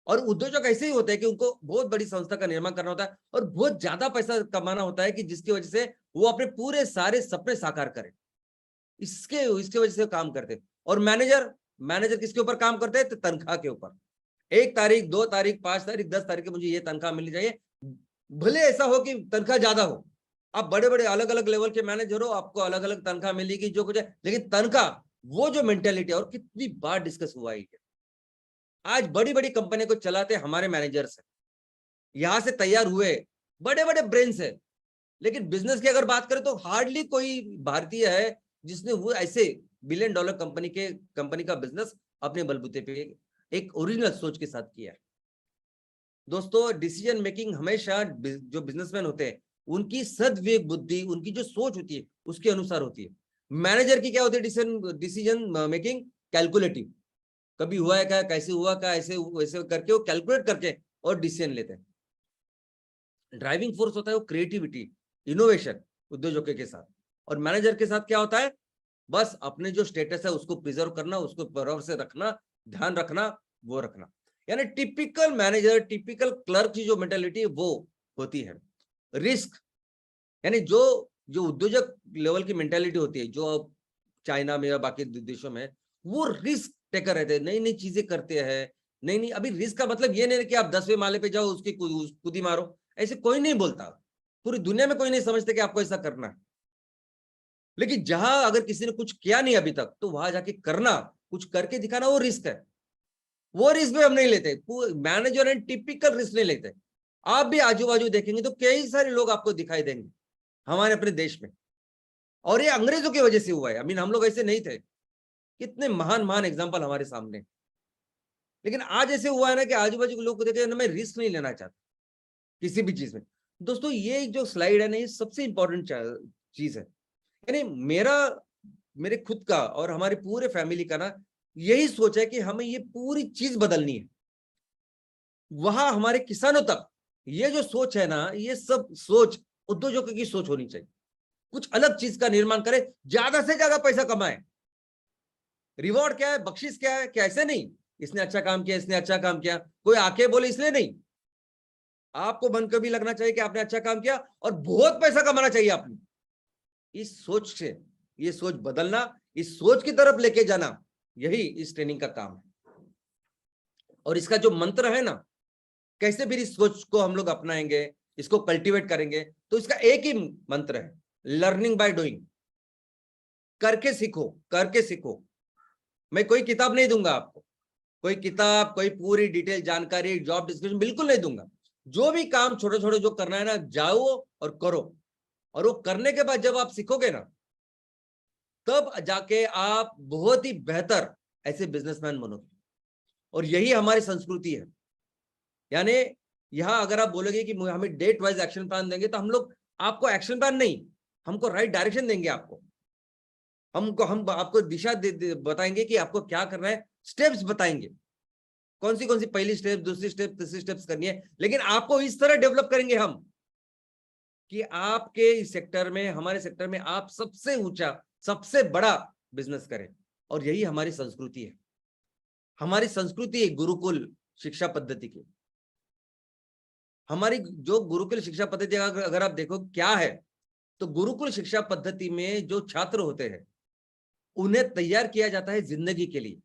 और उद्योजक ऐसे ही होते हैं कि उनको बहुत बड़ी संस्था का निर्माण करना होता है और बहुत ज्यादा पैसा कमाना होता है कि जिसकी वजह से वो अपने पूरे सारे सपने साकार करें। इसके इसके वजह से काम करते हैं। और मैनेजर मैनेजर किसके ऊपर काम करते हैं? तो तनख्वाह के ऊपर। 1 तारीख, 2 तारीख, 5 तारीख, 10 तारीख को मुझे ये तनख्वाह मिलनी चाहिए। भले ऐसा हो कि तनख्वाह ज्यादा हो, आप बड़े बड़े अलग अलग लेवल के मैनेजर हो, आपको अलग अलग तनख्वाह मिलेगी जो कुछ है, लेकिन तनख्वाह वो जो मेंटेलिटी है। और कितनी बार डिस्कस हुआ है, आज बड़ी बड़ी कंपनी को चलाते हमारे मैनेजर्स है, यहां से तैयार हुए बड़े बड़े ब्रेन्स है। लेकिन बिजनेस की अगर बात करें तो हार्डली कोई भारतीय है जिसने वो ऐसे $1 बिलियन कंपनी का बिजनेस अपने बलबूते पे एक ओरिजिनल सोच के साथ किया है। दोस्तों, डिसीजन मेकिंग हमेशा जो बिजनेसमैन होते हैं उनकी सद्विवेक बुद्धि, उनकी जो सोच होती है उसके अनुसार होती है। मैनेजर की क्या होती है? Decision making calculative. कभी हुआ है क्या, कैसे हुआ क्या, ऐसे वैसे करके वो कैलकुलेट करके और डिसीजन लेते हैं। ड्राइविंग फोर्स होता है वो क्रिएटिविटी, इनोवेशन उद्योजकों के साथ। और मैनेजर के साथ क्या होता है? बस अपने जो स्टेटस है उसको प्रिजर्व करना, उसको प्रभाव से रखना, ध्यान रखना, वो रखना। यानी टिपिकल मैनेजर, टिपिकल क्लर्क की जो मेंटालिटी वो होती है। रिस्क, यानी जो जो उद्योजक लेवल की मेंटालिटी होती है, जो चाइना में या बाकी देशों में, वो रिस्क टेकर रहते हैं, नई नई चीजें करते हैं। नहीं नहीं, अभी रिस्क का मतलब ये नहीं कि आप 10वें माले पे जाओ उसकी कूदी मारो, ऐसे कोई नहीं बोलता। पूरी दुनिया में कोई नहीं समझते कि आपको ऐसा करना है। लेकिन जहां अगर किसी ने कुछ किया नहीं अभी तक, तो वहां जाके करना, कुछ करके दिखाना, वो रिस्क है। वो रिस्क भी हम नहीं लेते, मैनेजर एंड टिपिकल रिस्क नहीं लेते। आप भी आजू बाजू देखेंगे तो कई सारे लोग आपको दिखाई देंगे हमारे अपने देश में। और ये अंग्रेजों की वजह से हुआ है, आई मीन हम लोग ऐसे नहीं थे। कितने महान महान एग्जाम्पल हमारे सामने। लेकिन आज ऐसे हुआ है ना कि आजू बाजू के लोग को देखे ना, मैं रिस्क नहीं लेना चाहता किसी भी चीज में। दोस्तों, ये जो स्लाइड है ना, ये सबसे इंपॉर्टेंट चीज है। यानी मेरे खुद का और हमारे पूरे फैमिली का ना यही सोच है कि हमें ये पूरी चीज बदलनी है। वहां हमारे किसानों तक ये जो सोच है ना, ये सब सोच उद्योजकों की सोच होनी चाहिए। कुछ अलग चीज का निर्माण करें, ज्यादा से ज्यादा पैसा कमाए। रिवॉर्ड क्या है, बख्शिश क्या है, क्या ऐसे नहीं इसने अच्छा काम किया, इसने अच्छा काम किया, कोई आके बोले इसलिए नहीं। आपको मन कभी लगना चाहिए कि आपने अच्छा काम किया और बहुत पैसा कमाना चाहिए आपने। इस सोच से, ये सोच बदलना, इस सोच की तरफ लेके जाना, यही इस ट्रेनिंग का काम है। और इसका जो मंत्र है ना, कैसे भी इस सोच को हम लोग अपनाएंगे, इसको कल्टीवेट करेंगे, तो इसका एक ही मंत्र है, लर्निंग बाय डूइंग। करके सीखो, करके सीखो। मैं कोई किताब नहीं दूंगा आपको, कोई किताब, कोई पूरी डिटेल जानकारी, जॉब डिस्क्रिप्शन बिल्कुल नहीं दूंगा। जो भी काम छोटे छोटे जो करना है ना, जाओ और करो। और वो करने के बाद जब आप सीखोगे ना, तब जाके आप बहुत ही बेहतर ऐसे बिजनेसमैन बनोगे। और यही हमारी संस्कृति है। यानी यहां अगर आप बोलोगे कि हमें डेट वाइज एक्शन प्लान देंगे, तो हम लोग आपको एक्शन प्लान नहीं, हमको राइट डायरेक्शन देंगे। हम आपको दिशा बताएंगे कि आपको क्या करना है, स्टेप्स बताएंगे कौन सी पहली स्टेप, दूसरी स्टेप, तीसरी स्टेप्स करनी है। लेकिन आपको इस तरह डेवलप करेंगे हम कि आपके इस सेक्टर में, हमारे सेक्टर में आप सबसे ऊंचा, सबसे बड़ा बिजनेस करें। और यही हमारी संस्कृति है। हमारी संस्कृति है गुरुकुल शिक्षा पद्धति की। हमारी जो गुरुकुल शिक्षा पद्धति अगर आप देखो क्या है, तो गुरुकुल शिक्षा पद्धति में जो छात्र होते हैं उन्हें तैयार किया जाता है जिंदगी के लिए।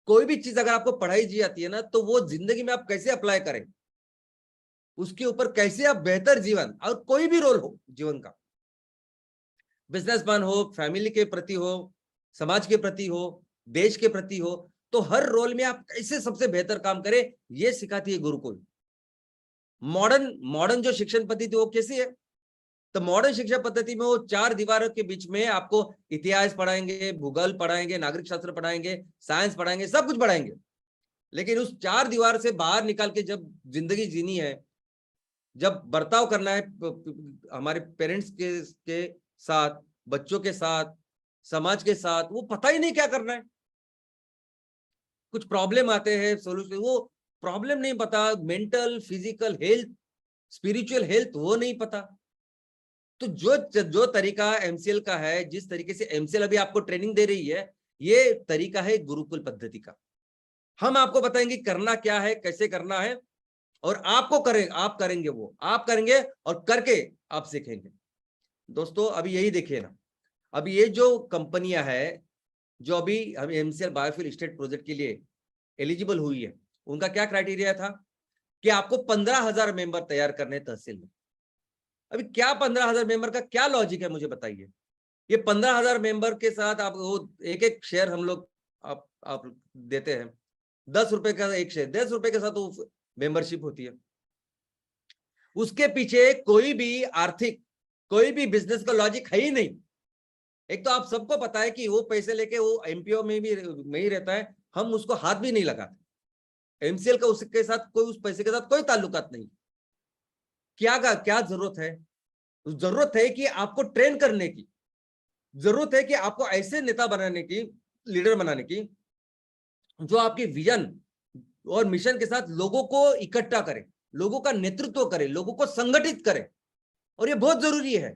कोई भी चीज अगर आपको पढ़ाई दी जाती है ना, तो वो जिंदगी में आप कैसे अप्लाई करें, उसके ऊपर कैसे आप बेहतर जीवन, और कोई भी रोल हो जीवन का, बिजनेसमैन हो, फैमिली के प्रति हो, समाज के प्रति हो, देश के प्रति हो, तो हर रोल में आप कैसे सबसे बेहतर काम करें, ये सिखाती है गुरुकुल। मॉडर्न मॉडर्न जो शिक्षण पद्धति वो कैसी है? तो मॉडर्न शिक्षा पद्धति में वो 4 दीवारों के बीच में आपको इतिहास पढ़ाएंगे, भूगोल पढ़ाएंगे, नागरिक शास्त्र पढ़ाएंगे, साइंस पढ़ाएंगे, सब कुछ पढ़ाएंगे। लेकिन उस 4 दीवार से बाहर निकाल के जब जिंदगी जीनी है, जब बर्ताव करना है हमारे पेरेंट्स के साथ, बच्चों के साथ, समाज के साथ, वो पता ही नहीं क्या करना है। कुछ प्रॉब्लम आते हैं, सोल्यूशन, वो प्रॉब्लम नहीं पता, mental, physical health, spiritual health वो नहीं पता। तो जो जो तरीका एमसीएल का है, जिस तरीके से एमसीएल अभी आपको ट्रेनिंग दे रही है, ये तरीका है गुरुकुल पद्धति का। हम आपको बताएंगे करना क्या है, कैसे करना है, और आपको करें, आप करेंगे, वो आप करेंगे और करके आप सीखेंगे। दोस्तों अभी यही देखिए ना, अभी ये जो कंपनियां है जो अभी हम एमसीएल बायोफ्यूल स्टेट प्रोजेक्ट के लिए एलिजिबल हुई है, उनका क्या क्राइटेरिया था कि आपको 15,000 मेंबर तैयार करने तहसील में। अभी क्या 15,000 मेंबर का क्या लॉजिक है, मुझे बताइए। ये 15,000 मेंबर के साथ आप वो एक एक शेयर हम लोग आप देते हैं, 10 रुपए का एक शेयर, 10 रुपए के साथ वो मेंबरशिप होती है। उसके पीछे कोई भी आर्थिक, कोई भी बिजनेस का लॉजिक है ही नहीं। एक तो आप सबको पता है कि वो पैसे लेके वो एमपीओ में ही रहता है, हम उसको हाथ भी नहीं लगाते। एमसीएल का उसके साथ कोई, उस पैसे के साथ कोई ताल्लुकात नहीं। क्या जरूरत है? जरूरत है कि आपको ट्रेन करने की, जरूरत है कि आपको ऐसे नेता बनाने की, लीडर बनाने की, जो आपकी विजन और मिशन के साथ लोगों को इकट्ठा करे, लोगों का नेतृत्व करे, लोगों को संगठित करे। और ये बहुत जरूरी है।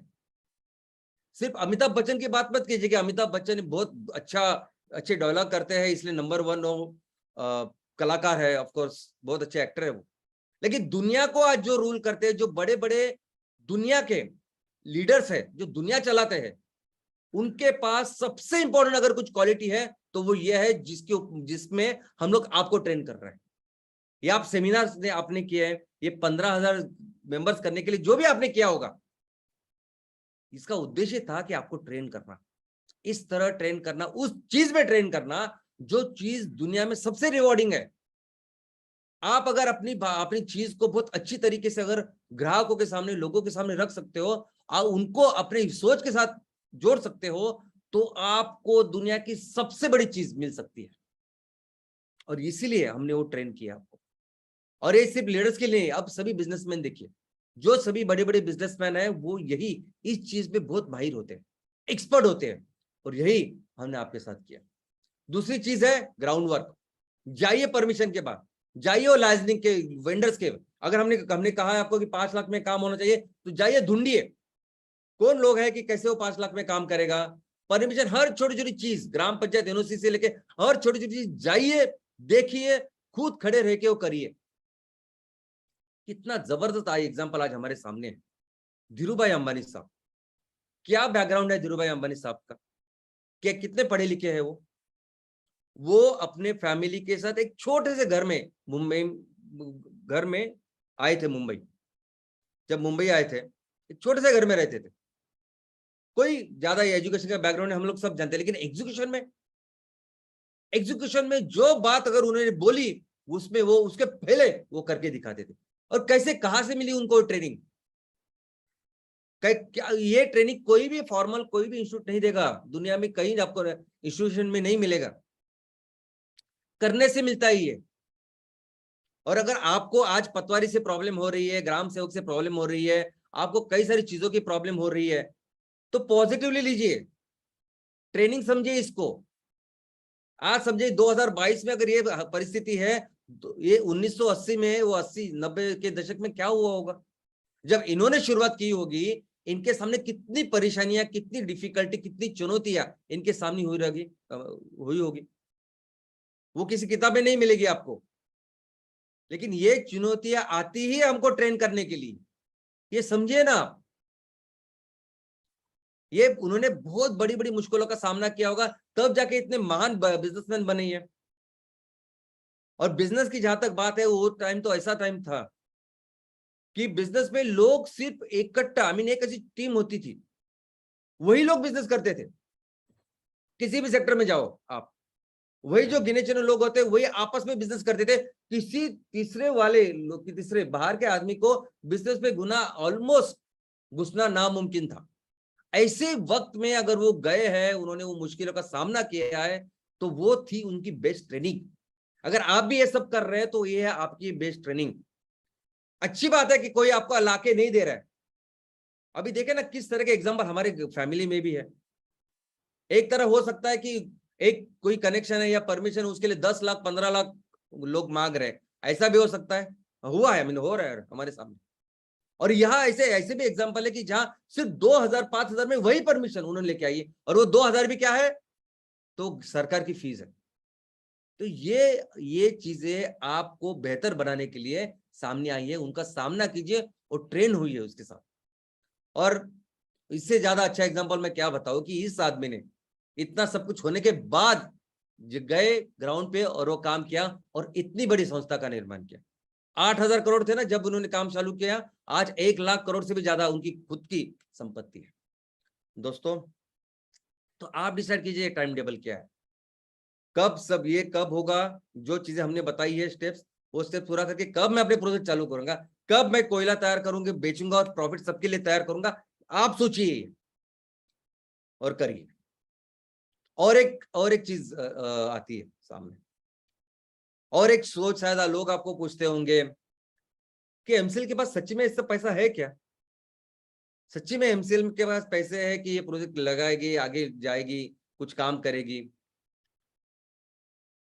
सिर्फ अमिताभ बच्चन की बात मत कीजिए कि अमिताभ बच्चन बहुत अच्छे डायलॉग करते हैं इसलिए नंबर 1 कलाकार है, ऑफ कोर्स बहुत अच्छे एक्टर है वो। लेकिन दुनिया को आज जो रूल करते हैं, जो बड़े बड़े दुनिया के लीडर्स है, जो दुनिया चलाते हैं, उनके पास सबसे इंपॉर्टेंट अगर कुछ क्वालिटी है तो वो ये है जिसमें हम लोग आपको ट्रेन कर रहे हैं। ये आप सेमिनार आपने किए हैं, ये 15,000 मेंबर्स करने के लिए जो भी आपने किया होगा, इसका उद्देश्य था कि आपको ट्रेन करना, इस तरह ट्रेन करना, उस चीज में ट्रेन करना जो चीज दुनिया में सबसे रिवॉर्डिंग है। आप अगर अपनी चीज को बहुत अच्छी तरीके से अगर ग्राहकों के सामने, लोगों के सामने रख सकते हो, और उनको अपनी सोच के साथ जोड़ सकते हो, तो आपको दुनिया की सबसे बड़ी चीज मिल सकती है। और इसीलिए हमने वो ट्रेन किया आपको। और ये सिर्फ लीडर्स के लिए, अब सभी बिजनेसमैन देखिए, जो सभी बड़े बड़े बिजनेसमैन हैं, वो यही इस चीज में बहुत माहिर होते हैं, एक्सपर्ट होते हैं, और यही हमने आपके साथ किया। दूसरी चीज है ग्राउंड वर्क। जाइए परमिशन के बाद, जाइए और लाइसेंसिंग के वेंडर्स के, अगर हमने कहा है आपको कि 5 लाख में काम होना चाहिए, तो जाइए ढूंढिए कौन लोग है कि कैसे वो 5 लाख में काम करेगा। परमिशन, हर छोटी छोटी चीज, ग्राम पंचायत एनओसी से लेके हर छोटी छोटी चीज जाइए, देखिए, खुद खड़े रह के वो करिए। कितना जबरदस्त एग्जाम्पल आज हमारे सामने है। धीरूभाई अंबानी साहब, क्या बैकग्राउंड है धीरूभाई अंबानी साहब का, क्या कितने पढ़े लिखे हैं वो अपने फैमिली के साथ एक छोटे से घर में आए थे मुंबई। जब मुंबई आए थे, एक छोटे से घर में रहते थे। कोई ज्यादा एजुकेशन का बैकग्राउंड हम लोग सब जानते हैं, लेकिन एग्जीक्यूशन में जो बात अगर उन्होंने बोली, उसमें वो उसके पहले वो करके दिखाते थे। और कैसे, कहां से मिली उनको ट्रेनिंग? क्या ये ट्रेनिंग कोई भी फॉर्मल, कोई भी इंस्टीट्यूट नहीं देगा दुनिया में, कहीं आपको इंस्टीट्यूशन में नहीं मिलेगा, करने से मिलता ही है। और अगर आपको आज पटवारी से प्रॉब्लम हो रही है, ग्राम सेवक से प्रॉब्लम हो रही है, आपको कई सारी चीजों की प्रॉब्लम हो रही है, तो पॉजिटिवली लीजिए, ट्रेनिंग समझिए इसको। आज समझिए 2022 में अगर ये परिस्थिति है, तो ये 1980 में, वो 80-90 के दशक में क्या हुआ होगा जब इन्होंने शुरुआत की होगी। इनके सामने कितनी परेशानियां, कितनी डिफिकल्टी, कितनी चुनौतियां इनके सामने हुई होगी, वो किसी किताब में नहीं मिलेगी आपको। लेकिन ये चुनौतियां आती ही हमको ट्रेन करने के लिए, ये समझिए ना आप। ये उन्होंने बहुत बड़ी बड़ी मुश्किलों का सामना किया होगा, तब जाके इतने महान बिजनेसमैन बने हैं। और बिजनेस की जहां तक बात है, वो टाइम तो ऐसा टाइम था कि बिजनेस में लोग सिर्फ इकट्ठा, एक ऐसी टीम होती थी, वही लोग बिजनेस करते थे। किसी भी सेक्टर में जाओ आप, वही जो गिने चुने लोग होते, वही आपस में बिजनेस करते थे। किसी तीसरे वाले लोग, तीसरे बाहर के आदमी को बिजनेस में ऑलमोस्ट घुसना नामुमकिन था। ऐसे वक्त में अगर वो गए हैं, उन्होंने वो मुश्किलों का सामना किया है, तो वो थी उनकी बेस्ट ट्रेनिंग। अगर आप भी ये सब कर रहे हैं, तो ये है आपकी बेस्ट ट्रेनिंग। अच्छी बात है कि कोई आपको अलाके नहीं दे रहा है। अभी देखे ना किस तरह के एग्जाम्पल हमारे फैमिली में भी है। एक तरह हो सकता है कि एक कोई कनेक्शन है या परमिशन, उसके लिए 10 लाख 15 लाख लोग मांग रहे हैं, ऐसा भी हो सकता है, हुआ है, हो रहा है हमारे सामने। और यहाँ ऐसे ऐसे भी एग्जांपल है कि जहां सिर्फ 2000 5000 में वही परमिशन उन्होंने लेके आई है, और वो 2000 भी क्या है, तो सरकार की फीस है। तो ये चीजें आपको बेहतर बनाने के लिए सामने आई है, उनका सामना कीजिए और ट्रेन हुई है उसके साथ। और इससे ज्यादा अच्छा एग्जांपल मैं क्या बताऊं कि इस आदमी ने इतना सब कुछ होने के बाद गए ग्राउंड पे और वो काम किया और इतनी बड़ी संस्था का निर्माण किया। 8000 करोड़ थे ना जब उन्होंने काम चालू किया, आज 1 लाख करोड़ से भी ज्यादा उनकी खुद की संपत्ति है। दोस्तों, तो आप डिसाइड कीजिए टाइम टेबल क्या है, कब सब ये कब होगा, जो चीजें हमने बताई है स्टेप्स, वो स्टेप पूरा करके कब मैं अपने प्रोजेक्ट चालू करूंगा, कब मैं कोयला तैयार करूंगा, बेचूंगा और प्रॉफिट सबके लिए तैयार करूंगा। आप सोचिए और करिए। और एक चीज आती है सामने, और एक सोच शायद लोग आपको पूछते होंगे कि एमसीएल के पास सच्ची में इससे पैसा है क्या, सच्ची में एमसीएल के पास पैसे है कि ये प्रोजेक्ट लगाएगी, आगे जाएगी, कुछ काम करेगी।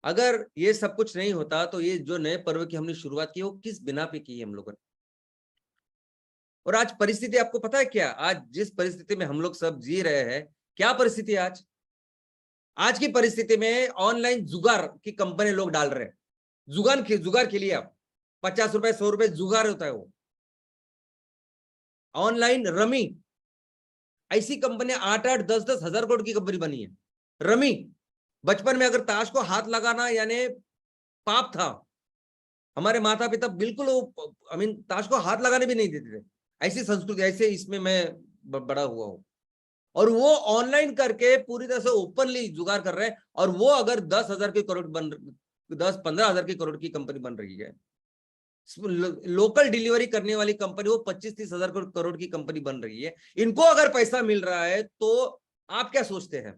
अगर ये सब कुछ नहीं होता तो ये जो नए पर्व की हमने शुरुआत की वो किस बिना पे की है हम लोगों ने। और आज परिस्थिति आपको पता है क्या, आज जिस परिस्थिति में हम लोग सब जी रहे हैं, क्या परिस्थिति है आज की परिस्थिति में ऑनलाइन जुगार की कंपनी लोग डाल रहे हैं। जुगार के लिए आप 50 रुपए 100 रुपए जुगार होता है वो। ऑनलाइन रमी, ऐसी कंपनी 8-8 10-10 हजार करोड़ की कंपनी बनी है। रमी, बचपन में अगर ताश को हाथ लगाना यानी पाप था, हमारे माता पिता बिल्कुल ताश को हाथ लगाने भी नहीं देते थे। ऐसी संस्कृति, ऐसे इसमें मैं बड़ा हुआ हूं। और वो ऑनलाइन करके पूरी तरह से ओपनली जुगाड़ कर रहे हैं, और वो अगर 10,000 की करोड़ 10-15 हजार की करोड़ की कंपनी बन रही है, लोकल डिलीवरी करने वाली कंपनी वो 25-30 हजार करोड़ की कंपनी बन रही है, इनको अगर पैसा मिल रहा है तो आप क्या सोचते हैं।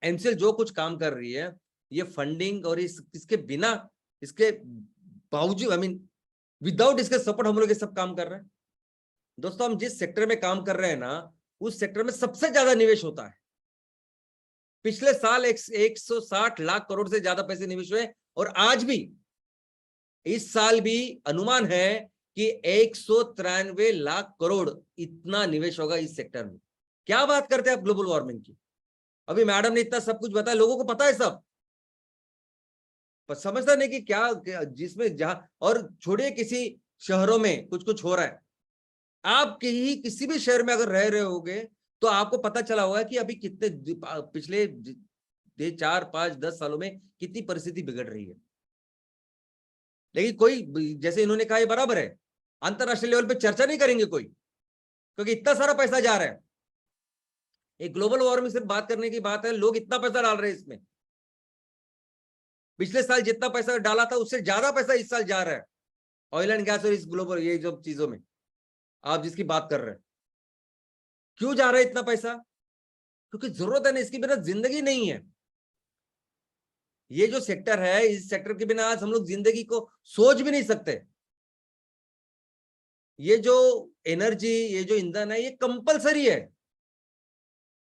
एमसीएल जो कुछ काम कर रही है, ये फंडिंग और इसके बिना, इसके बावजूद विदाउट इसके सपोर्ट हम लोग ये सब काम कर रहे हैं। दोस्तों, हम जिस सेक्टर में काम कर रहे हैं ना, उस सेक्टर में सबसे ज्यादा निवेश होता है। पिछले साल 160 लाख करोड़ से ज्यादा पैसे निवेश हुए, और आज भी इस साल भी अनुमान है कि 193 लाख करोड़ इतना निवेश होगा इस सेक्टर में। क्या बात करते हैं आप ग्लोबल वार्मिंग की। अभी मैडम ने इतना सब कुछ बताया, लोगों को पता है सब, पर समझता नहीं कि क्या जिसमें जहां, और छोड़िए किसी शहरों में कुछ कुछ हो रहा है, आप कहीं किसी भी शहर में अगर रह रहे होगे तो आपको पता चला होगा कि अभी कितने पिछले 4-5-10 सालों में कितनी परिस्थिति बिगड़ रही है। लेकिन कोई, जैसे इन्होंने कहा, ये बराबर है, अंतरराष्ट्रीय लेवल पे चर्चा नहीं करेंगे कोई, क्योंकि इतना सारा पैसा जा रहा है। एक ग्लोबल वार्मिंग सिर्फ बात करने की बात है, लोग इतना पैसा डाल रहे हैं इसमें। पिछले साल जितना पैसा डाला था उससे ज्यादा पैसा इस साल जा रहा है ऑयल एंड गैस और इस ग्लोबल ये जो चीजों में आप जिसकी बात कर रहे हैं। क्यों जा रहा है इतना पैसा, क्योंकि जरूरत है ना, इसके बिना जिंदगी नहीं है। ये जो सेक्टर है, इस सेक्टर के बिना आज हम लोग जिंदगी को सोच भी नहीं सकते। ये जो एनर्जी, ये जो ईंधन है, ये कंपलसरी है।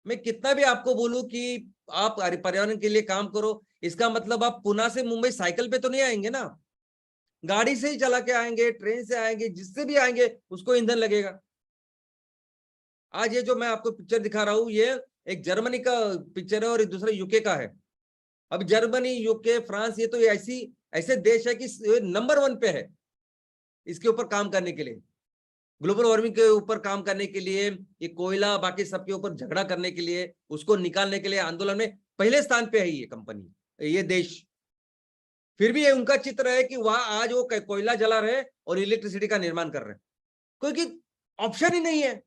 मैं कितना भी आपको बोलूं कि आप पर्यावरण के लिए काम करो, इसका मतलब आप पुणे से मुंबई साइकिल पे तो नहीं आएंगे ना, गाड़ी से ही चला के आएंगे, ट्रेन से आएंगे, जिससे भी आएंगे उसको ईंधन लगेगा। आज ये जो मैं आपको पिक्चर दिखा रहा हूं, ये एक जर्मनी का पिक्चर है और एक दूसरा यूके का है। अब जर्मनी, यूके, फ्रांस, ये तो ऐसे देश है कि नंबर 1 पे है इसके ऊपर काम करने के लिए, ग्लोबल वार्मिंग के ऊपर काम करने के लिए, ये कोयला बाकी सबके ऊपर झगड़ा करने के लिए, उसको निकालने के लिए आंदोलन में पहले स्थान पे है ये कंपनी, ये देश। फिर भी ये उनका चित्र है कि वहां आज वो कोयला जला रहे और इलेक्ट्रिसिटी का निर्माण कर रहे हैं, क्योंकि ऑप्शन ही नहीं है।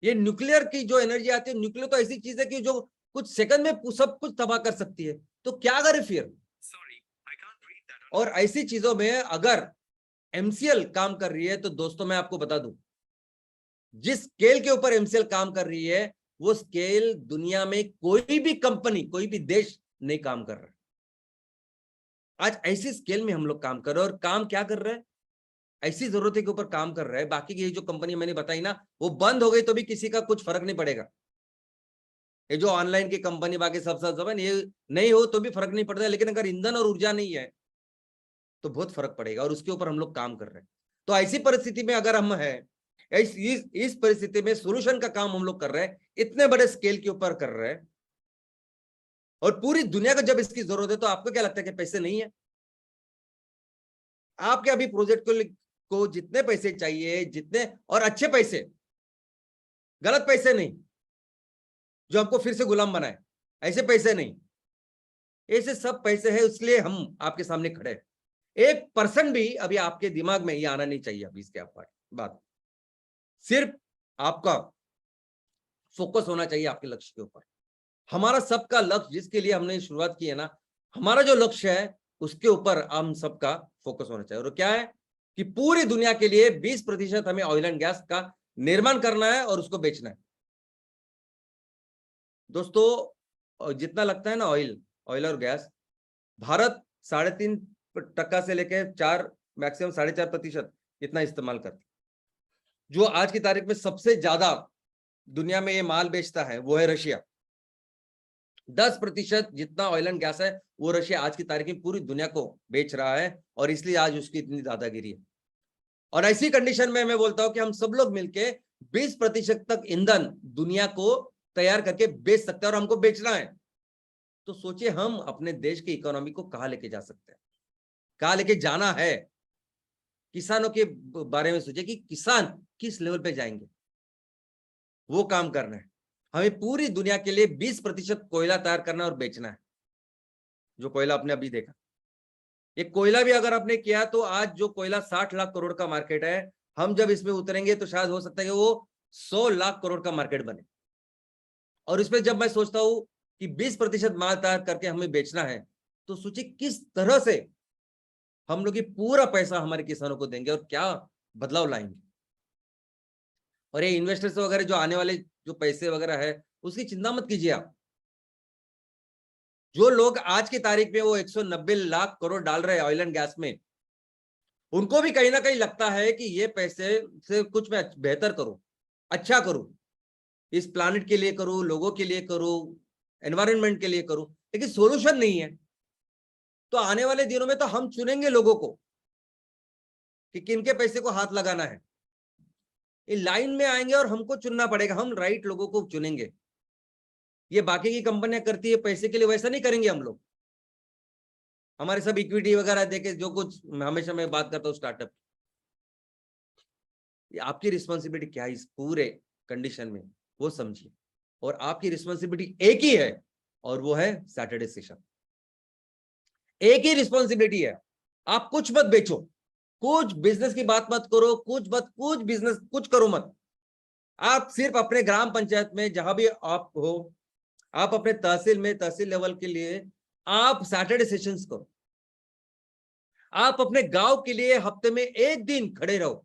ये न्यूक्लियर की जो एनर्जी आती है, न्यूक्लियर तो ऐसी चीज है कि जो कुछ सेकंड में सब कुछ तबाह कर सकती है, तो क्या करें फिर। और ऐसी चीजों में अगर एमसीएल काम कर रही है, तो दोस्तों मैं आपको बता दूं, जिस स्केल के ऊपर एमसीएल काम कर रही है, वो स्केल दुनिया में कोई भी कंपनी, कोई भी देश नहीं काम कर रहा। आज ऐसी स्केल में हम लोग काम कर रहे हैं, और काम क्या कर रहे हैं, ऐसी जरूरत के ऊपर काम कर रहे हैं। बाकी की जो कंपनी मैंने बताई ना, वो बंद हो गई तो भी किसी का कुछ फर्क नहीं पड़ेगा। ये जो ऑनलाइन की कंपनी बाकी सब ये नहीं हो तो भी फर्क नहीं पड़ता है। लेकिन अगर ईंधन और ऊर्जा नहीं है तो बहुत फर्क पड़ेगा, और उसके ऊपर हम लोग काम कर रहे हैं। तो ऐसी परिस्थिति में अगर हम हैं, इस परिस्थिति में सोल्यूशन का काम हम लोग कर रहे हैं, इतने बड़े स्केल के ऊपर कर रहे हैं, और पूरी दुनिया को जब इसकी जरूरत है, तो आपको क्या लगता है कि पैसे नहीं है? आपके अभी प्रोजेक्ट को जितने पैसे चाहिए, जितने और अच्छे पैसे, गलत पैसे नहीं जो हमको फिर से गुलाम बनाए, ऐसे पैसे नहीं, ऐसे सब पैसे हैं, इसलिए हम आपके सामने खड़े हैं। 1% भी अभी आपके दिमाग में ये आना नहीं चाहिए अभी इसके बाद। सिर्फ आपका फोकस होना चाहिए आपके लक्ष्य के ऊपर। हमारा सबका लक्ष्य, जिसके लिए हमने शुरुआत की है ना, हमारा जो लक्ष्य है उसके ऊपर हम सबका फोकस होना चाहिए। और क्या है कि पूरी दुनिया के लिए 20% हमें ऑयल एंड गैस का निर्माण करना है और उसको बेचना है। दोस्तों, जितना लगता है ना ऑयल और गैस, भारत 3.5% से लेकर 4, मैक्सिमम 4.5% इतना इस्तेमाल करता है। जो आज की तारीख में सबसे ज्यादा दुनिया में ये माल बेचता है वो है रशिया। 10% जितना ऑयल एंड गैस है वो रशिया आज की तारीख में पूरी दुनिया को बेच रहा है, और इसलिए आज उसकी इतनी दादागिरी है। और ऐसी कंडीशन में मैं बोलता हूं कि हम सब लोग मिलके 20% तक ईंधन दुनिया को तैयार करके बेच सकते हैं, और हमको बेचना है। तो सोचिए हम अपने देश की इकोनॉमी को कहां लेके जा सकते हैं, कहां लेके जाना है। किसानों के बारे में सोचिए कि किसान किस लेवल पे जाएंगे, वो काम करना है। हमें पूरी दुनिया के लिए 20% कोयला तैयार करना और बेचना है। जो कोयला आपने अभी देखा, ये कोयला भी अगर आपने किया तो आज जो कोयला 60 लाख करोड़ का मार्केट है, हम जब इसमें उतरेंगे तो शायद हो सकता है कि वो 100 लाख करोड़ का मार्केट बने। और इसमें जब मैं सोचता हूं कि 20% माल तैयार करके हमें बेचना है, तो सोचिए किस तरह से हम लोग ये पूरा पैसा हमारे किसानों को देंगे और क्या बदलाव लाएंगे। और ये इन्वेस्टर्स वगैरह जो आने वाले जो पैसे वगैरह है, उसकी चिंता मत कीजिए आप। जो लोग आज की तारीख में वो 190 लाख करोड़ डाल रहे हैं ऑयल एंड गैस में, उनको भी कहीं ना कहीं लगता है कि ये पैसे से कुछ मैं बेहतर करूं, अच्छा करूं, इस प्लानिट के लिए करूं, लोगों के लिए करूं, एनवायरनमेंट के लिए करूं, लेकिन सॉल्यूशन नहीं है। तो आने वाले दिनों में तो हम चुनेंगे लोगों को कि किनके पैसे को हाथ लगाना है। ये लाइन में आएंगे और हमको चुनना पड़ेगा, हम राइट लोगों को चुनेंगे। ये बाकी की कंपनियां करती है पैसे के लिए, वैसा नहीं करेंगे हम लोग। हमारे सब इक्विटी वगैरह देके जो कुछ हमेशा मैं बात करता हूँ स्टार्टअप, आपकी रिस्पॉन्सिबिलिटी क्या है इस पूरे कंडीशन में, वो समझिए। और आपकी रिस्पॉन्सिबिलिटी एक ही है, और वो है सैटरडे सेशन। एक ही रिस्पॉन्सिबिलिटी है। आप कुछ मत बेचो, कुछ बिजनेस की बात मत करो, कुछ बिजनेस कुछ करो मत। आप सिर्फ अपने ग्राम पंचायत में जहां भी आप हो, आप अपने तहसील में, तहसील लेवल के लिए आप सैटरडे सेशंस करो। आप अपने गांव के लिए हफ्ते में एक दिन खड़े रहो।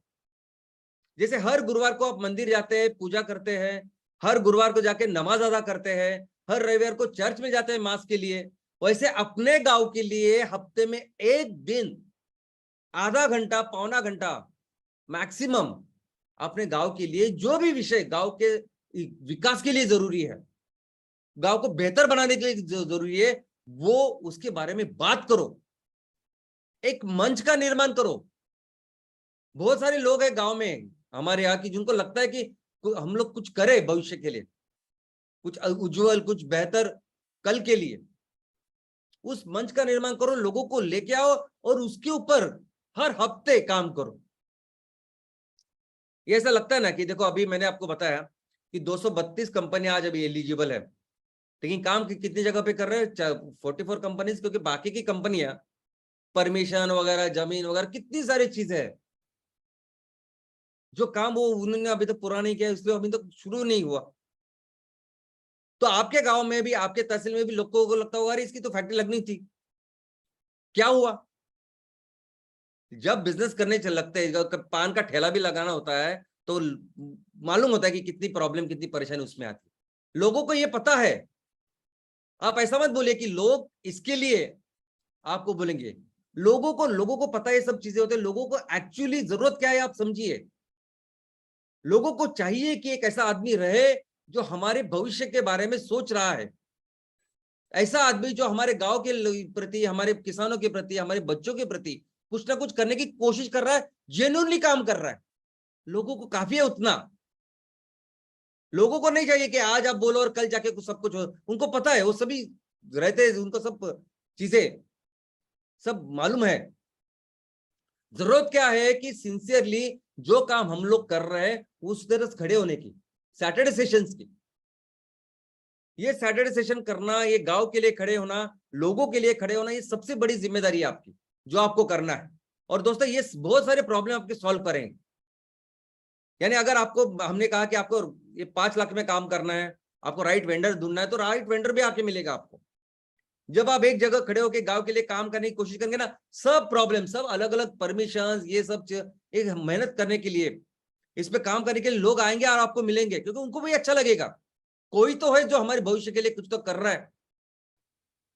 जैसे हर गुरुवार को आप मंदिर जाते हैं, पूजा करते हैं, हर गुरुवार को जाके नमाज अदा करते हैं, हर रविवार को चर्च में जाते हैं मास के लिए, वैसे अपने गांव के लिए हफ्ते में एक दिन आधा घंटा, पौना घंटा मैक्सिमम अपने गांव के लिए, जो भी विषय गांव के विकास के लिए जरूरी है, गांव को बेहतर बनाने के लिए जरूरी है, वो उसके बारे में बात करो। एक मंच का निर्माण करो। बहुत सारे लोग हैं गांव में हमारे यहाँ की, जिनको लगता है कि हम लोग कुछ करें भविष्य के लिए, कुछ उज्जवल, कुछ बेहतर कल के लिए। उस मंच का निर्माण करो, लोगों को लेके आओ और उसके ऊपर हर हफ्ते काम करो। ये ऐसा लगता है ना कि देखो अभी मैंने आपको बताया कि 232 कंपनियां आज अभी एलिजिबल है, लेकिन काम कितनी जगह पे कर रहे हैं? 44 कंपनीज, क्योंकि बाकी की कंपनियां परमिशन वगैरह, जमीन वगैरह, कितनी सारी चीजें हैं जो काम वो उन्होंने अभी तक पूरा नहीं किया, इसलिए अभी तक शुरू नहीं हुआ। तो आपके गांव में भी, आपके तहसील में भी लोगों को लगता होगा अरे इसकी तो फैक्ट्री लगनी थी, क्या हुआ? जब बिजनेस करने चल लगते हैं, पान का ठेला भी लगाना होता है, तो मालूम होता है कि कितनी प्रॉब्लम, कितनी परेशानी उसमें आती है। लोगों को ये पता है। आप ऐसा मत बोलिए कि लोग इसके लिए आपको बोलेंगे। लोगों को पता है ये सब चीजें होते हैं। लोगों को एक्चुअली जरूरत क्या है आप समझिए। लोगों को चाहिए कि एक ऐसा आदमी रहे जो हमारे भविष्य के बारे में सोच रहा है, ऐसा आदमी जो हमारे गांव के प्रति, हमारे किसानों के प्रति, हमारे बच्चों के प्रति कुछ ना कुछ करने की कोशिश कर रहा है, जेन्युइनली काम कर रहा है। लोगों को काफी है उतना। लोगों को नहीं चाहिए कि आज आप बोलो और कल जाके कुछ सब कुछ हो। उनको पता है, वो सभी रहते हैं, उनको सब चीजें सब मालूम है। जरूरत क्या है कि सिंसियरली जो काम हम लोग कर रहे हैं उस तरह से खड़े होने की, सैटरडे सेशंस की। ये सैटरडे सेशन करना, ये गांव के लिए खड़े होना, लोगों के लिए खड़े होना, ये सबसे बड़ी जिम्मेदारी है आपकी, जो आपको करना है। और दोस्तों ये बहुत सारे प्रॉब्लम आपके सॉल्व करेंगे। यानी अगर आपको, हमने कहा कि आपको ये 5 लाख में काम करना है, आपको राइट वेंडर ढूंढना है, तो राइट वेंडर भी आके मिलेगा आपको। जब आप एक जगह खड़े होकर गांव के लिए काम करने की कोशिश करेंगे ना, सब प्रॉब्लम, सब अलग अलग परमिशन, ये सब एक मेहनत करने के लिए, इस पे काम करने के लिए लोग आएंगे और आपको मिलेंगे, क्योंकि उनको भी अच्छा लगेगा कोई तो है जो हमारे भविष्य के लिए कुछ तो कर रहा है।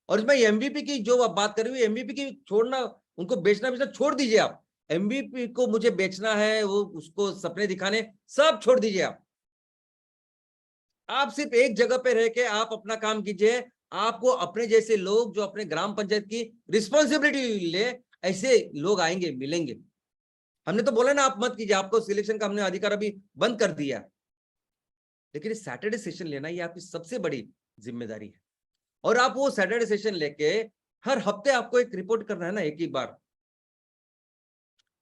और इसमें एमवीपी की जो आप बात कर रही है, एमवीपी की छोड़ना, उनको बेचना छोड़ दीजिए आप। एमवीपी को मुझे बेचना है, वो उसको सपने दिखाने, सब छोड़ दीजिए आप सिर्फ एक जगह पे रह के आप अपना काम कीजिए। आपको अपने जैसे लोग जो अपने ग्राम पंचायत की रिस्पॉन्सिबिलिटी ले, ऐसे लोग आएंगे, मिलेंगे। हमने तो बोला ना आप मत कीजिए, आपको सिलेक्शन का हमने अधिकार अभी बंद कर दिया, लेकिन सैटरडे सेशन लेना ये आपकी सबसे बड़ी जिम्मेदारी है। और आप वो सैटरडे सेशन लेके हर हफ्ते आपको एक रिपोर्ट करना है ना, एक ही बार,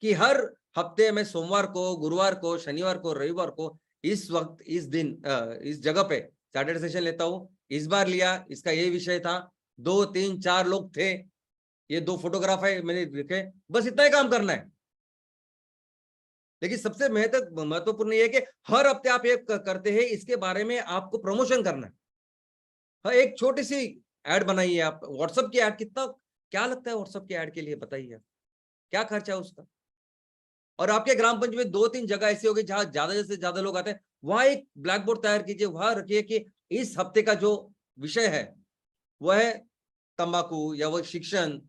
कि हर हफ्ते में सोमवार को, गुरुवार को, शनिवार को, रविवार को, इस वक्त, इस दिन, इस जगह पे सैटरडे सेशन लेता हूं। इस बार लिया, इसका ये विषय था, 2 3 4 लोग थे, ये 2 फोटोग्राफ है मैंने लिखे, बस इतना ही काम करना है। लेकिन सबसे महत्वपूर्ण ये है कि हर हफ्ते आप ये करते हैं, इसके बारे में आपको प्रमोशन करना है। हाँ, एक छोटी सी एड बनाइए आप, व्हाट्सएप की एड, कितना क्या लगता है व्हाट्सएप की एड के लिए, बताइए क्या खर्चा है उसका। और आपके ग्राम पंचायत में 2 3 जगह ऐसी होगी जहां ज्यादा से ज्यादा लोग आते हैं, वहां एक ब्लैक बोर्ड तैयार कीजिए, वहां रखिए कि इस हफ्ते का जो विषय है वह है तंबाकू, या वो शिक्षण,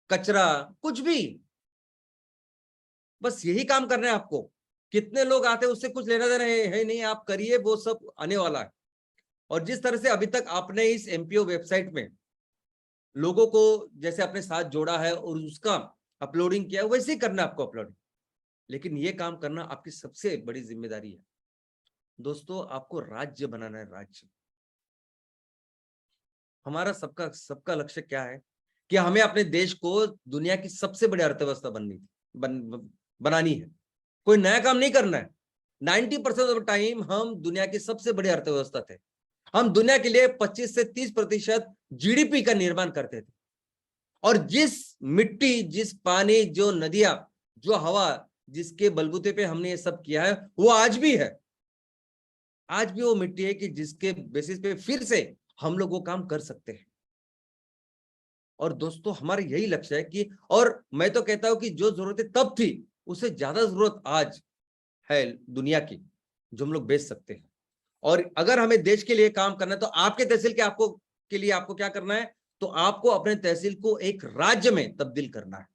कचरा, कुछ भी, बस यही काम करना है आपको। कितने लोग आते हैं उससे कुछ लेना देना है नहीं, आप करिए, वो सब आने वाला है। और जिस तरह से अभी तक आपने इस एमपीओ वेबसाइट में लोगों को जैसे अपने साथ जोड़ा है और उसका अपलोडिंग किया, वैसे ही करना है आपको अपलोडिंग। लेकिन ये काम करना आपकी सबसे बड़ी जिम्मेदारी है। दोस्तों आपको राज्य बनाना है, राज्य। हमारा सबका सबका लक्ष्य क्या है कि हमें अपने देश को दुनिया की सबसे बड़ी अर्थव्यवस्था बनानी है। कोई नया काम नहीं करना है। 90% ऑफ टाइम हम दुनिया की सबसे बड़ी अर्थव्यवस्था थे। हम दुनिया के लिए 25 से 30% जीडीपी का निर्माण करते थे। और जिस मिट्टी, जिस पानी, जो नदियां, जो हवा, जिसके बलबूते पे हमने ये सब किया है, वो आज भी है। आज भी वो मिट्टी है कि जिसके बेसिस पे फिर से हम लोग वो काम कर सकते हैं। और दोस्तों हमारा यही लक्ष्य है कि, और मैं तो कहता हूं कि जो जरूरतें तब थी उससे ज्यादा जरूरत आज है दुनिया की, जो हम लोग बेच सकते हैं। और अगर हमें देश के लिए काम करना है तो आपके तहसील के आपको के लिए आपको क्या करना है, तो आपको अपने तहसील को एक राज्य में तब्दील करना है।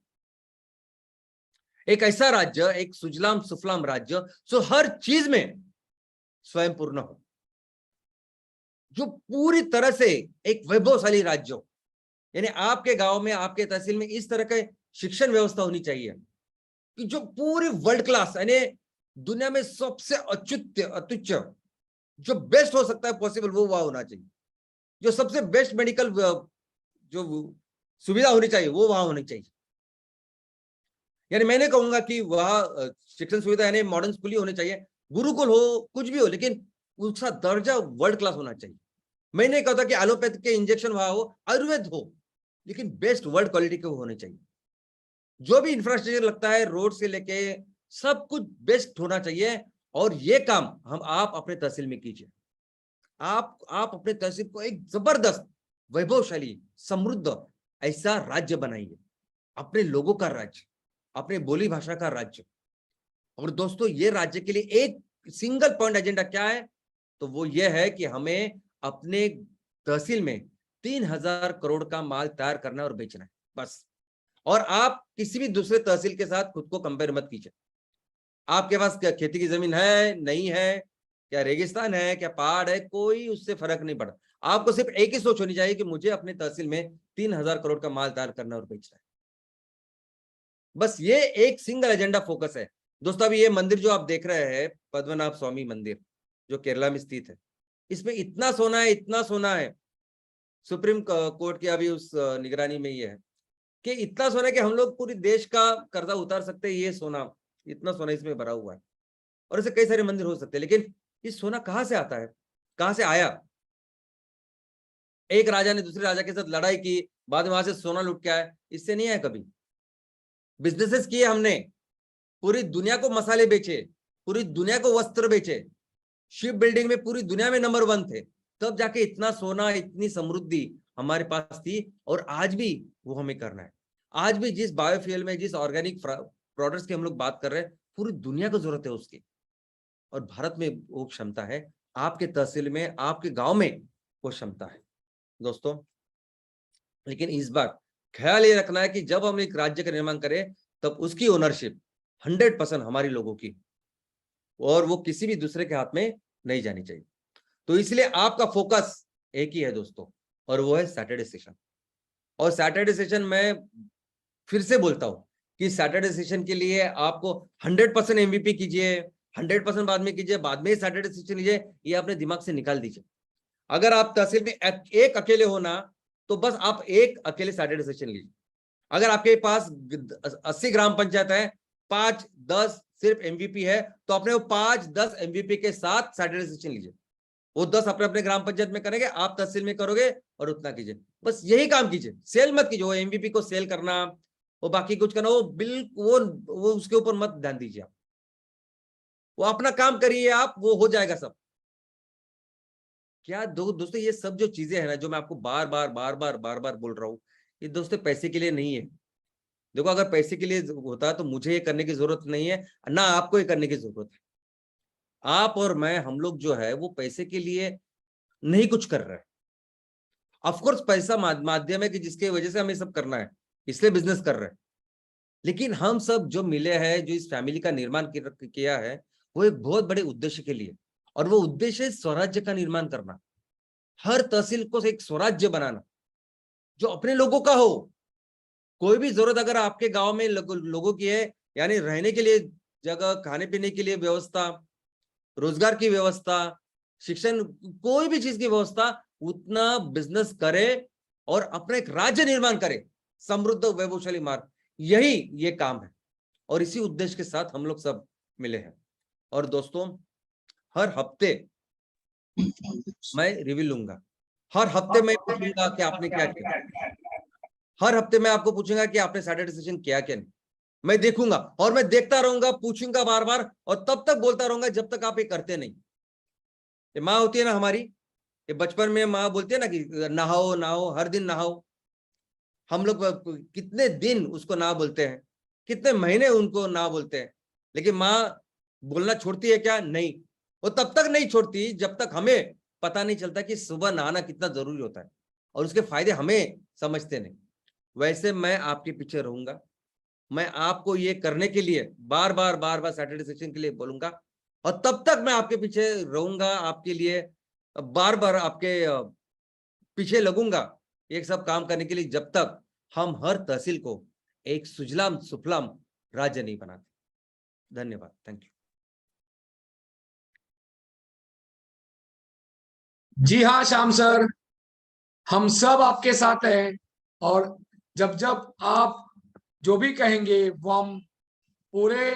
एक ऐसा राज्य, एक सुजलाम सुफलाम राज्य जो हर चीज में स्वयं पूर्ण हो, जो पूरी तरह से एक वैभवशाली राज्य हो। यानी आपके गांव में, आपके तहसील में इस तरह के शिक्षण व्यवस्था होनी चाहिए कि जो पूरी वर्ल्ड क्लास, यानी दुनिया में सबसे अत्युच्च जो बेस्ट हो सकता है पॉसिबल, वो वहां होना चाहिए। जो सबसे बेस्ट मेडिकल जो सुविधा होनी चाहिए वो वहां होनी चाहिए। यानी मैंने कहूंगा कि वह शिक्षण सुविधा यानी मॉडर्न स्कूल ही होने चाहिए, गुरुकुल हो, कुछ भी हो, लेकिन उसका दर्जा वर्ल्ड क्लास होना चाहिए। मैं नहीं कहता कि एलोपैथ के इंजेक्शन वहां हो, आयुर्वेद हो, लेकिन बेस्ट वर्ल्ड क्वालिटी के होने चाहिए। जो भी इंफ्रास्ट्रक्चर लगता है, रोड से लेके सब कुछ बेस्ट होना चाहिए। और ये काम हम आप अपने तहसील में कीजिए। आप अपने तहसील को एक जबरदस्त, वैभवशाली, समृद्ध ऐसा राज्य बनाइए, अपने लोगों का राज्य, अपने बोली भाषा का राज्य। और दोस्तों ये राज्य के लिए एक सिंगल पॉइंट एजेंडा क्या है, तो वो ये है कि हमें अपने तहसील में 3,000 करोड़ का माल तैयार करना और बेचना है, बस। और आप किसी भी दूसरे तहसील के साथ खुद को कंपेयर मत कीजिए। आपके पास क्या खेती की जमीन है, नहीं है, क्या रेगिस्तान है, क्या पहाड़ है, कोई उससे फर्क नहीं पड़ता। आपको सिर्फ एक ही सोच होनी चाहिए कि मुझे अपने तहसील में 3,000 करोड़ का माल तैयार करना और बेचना है। बस ये एक सिंगल एजेंडा फोकस है दोस्तों। अभी ये मंदिर जो आप देख रहे हैं, पद्मनाभ स्वामी मंदिर जो केरला में स्थित है, इसमें इतना सोना है, इतना सोना है, सुप्रीम कोर्ट की अभी उस निगरानी में ये है कि इतना सोना है कि हम लोग पूरी देश का कर्जा उतार सकते हैं। ये सोना, इतना सोना इसमें भरा हुआ है। और ऐसे कई सारे मंदिर हो सकते हैं, लेकिन ये सोना कहां से आता है, कहां से आया? एक राजा ने दूसरे राजा के साथ लड़ाई की, बाद में वहां से सोना लूट के आया, इससे नहीं आया कभी। बिजनेसेस किए हमने, पूरी दुनिया को मसाले बेचे, पूरी दुनिया को वस्त्र बेचे, शिप बिल्डिंग में पूरी दुनिया में नंबर 1 थे, तब जाके इतना सोना, इतनी समृद्धि हमारे पास थी। और आज भी वो हमें करना है। आज भी जिस बायोफ्यूल में, जिस ऑर्गेनिक प्रोडक्ट्स की हम लोग बात कर रहे हैं, पूरी दुनिया को जरूरत है उसकी। और भारत में वो क्षमता है, आपके तहसील में, आपके गांव में वो क्षमता है दोस्तों। लेकिन इस बार ख्याल ये रखना है कि जब हम एक राज्य का निर्माण करें, तब उसकी ओनरशिप 100% हमारी लोगों की, और वो किसी भी दूसरे के हाथ में नहीं जानी चाहिए। तो इसलिए आपका फोकस एक ही है दोस्तों, और वो है सैटरडे सेशन। और सैटरडे सेशन में फिर से बोलता हूं कि सैटरडे सेशन के लिए आपको 100% एमवीपी कीजिए, 100% बाद में कीजिए, बाद में सैटरडे सेशन लीजिए, ये अपने दिमाग से निकाल दीजिए। अगर आप तहसील में एक अकेले हो ना, तो बस आप एक अकेले सैटरडे सेशन लीजिए। अगर आपके पास 80 ग्राम पंचायत है, 5-10 सिर्फ एमवीपी है, तो अपने वो 5-10 एमवीपी के साथ सैटरडे सेशन लीजिए। वो 10 अपने अपने ग्राम पंचायत में करेंगे, आप तहसील में करोगे, और उतना कीजिए। बस यही काम कीजिए, सेल मत कीजिए। वो एमवीपी को सेल करना, वो बाकी कुछ करना, वो वो उसके ऊपर मत ध्यान दीजिए आप। वो अपना काम करिए आप, वो हो जाएगा सब। क्या दोस्तों, ये सब जो चीजें हैं ना, जो मैं आपको बार बार बोल रहा हूँ, ये दोस्तों पैसे के लिए नहीं है। देखो, अगर पैसे के लिए होता तो मुझे ये करने की जरूरत नहीं है, ना आपको ये करने की जरूरत है। आप और मैं, हम लोग जो है वो पैसे के लिए नहीं कुछ कर रहे हैं। ऑफकोर्स पैसा माध्यम है कि जिसके वजह से हमें सब करना है, इसलिए बिजनेस कर रहे हैं। लेकिन हम सब जो मिले हैं, जो इस फैमिली का निर्माण किया है, वो एक बहुत बड़े उद्देश्य के लिए। और वो उद्देश्य है स्वराज्य का निर्माण करना, हर तहसील को एक स्वराज्य बनाना जो अपने लोगों का हो। कोई भी जरूरत अगर आपके गांव में लोगों की है, यानी रहने के लिए जगह, खाने पीने के लिए व्यवस्था, रोजगार की व्यवस्था, शिक्षण, कोई भी चीज की व्यवस्था, उतना बिजनेस करे और अपना एक राज्य निर्माण करे, समृद्ध वैभवशाली मार्ग, यही ये काम है। और इसी उद्देश्य के साथ हम लोग सब मिले हैं। और दोस्तों, हर हफ्ते मैं रिव्यू लूंगा, हर हफ्ते मैं पूछूंगा कि आपने क्या किया, हर हफ्ते मैं आपको पूछूंगा कि आपने सैटरडे सेशन किया क्या नहीं। मैं देखूंगा और मैं देखता रहूंगा, पूछूंगा बार बार, और तब तक बोलता रहूंगा जब तक आप ये करते नहीं। ये माँ होती है ना हमारी, ये बचपन में माँ बोलती है ना कि नहाओ नहाओ, हर दिन नहाओ। हम लोग कितने दिन उसको ना बोलते हैं, कितने महीने उनको ना बोलते हैं, लेकिन माँ बोलना छोड़ती है क्या? नहीं। वो तब तक नहीं छोड़ती जब तक हमें पता नहीं चलता कि सुबह नहाना कितना जरूरी होता है, और उसके फायदे हमें समझते नहीं। वैसे मैं आपके पीछे रहूंगा, मैं आपको ये करने के लिए बार बार सैटरडे सेशन के लिए बोलूंगा, और तब तक मैं आपके पीछे रहूंगा, आपके लिए बार बार आपके पीछे लगूंगा एक सब काम करने के लिए, जब तक हम हर तहसील को एक सुजलाम सुफलाम राज्य नहीं बनाते। धन्यवाद, थैंक यू। जी हाँ श्याम सर, हम सब आपके साथ हैं, और जब जब आप जो भी कहेंगे वो हम पूरे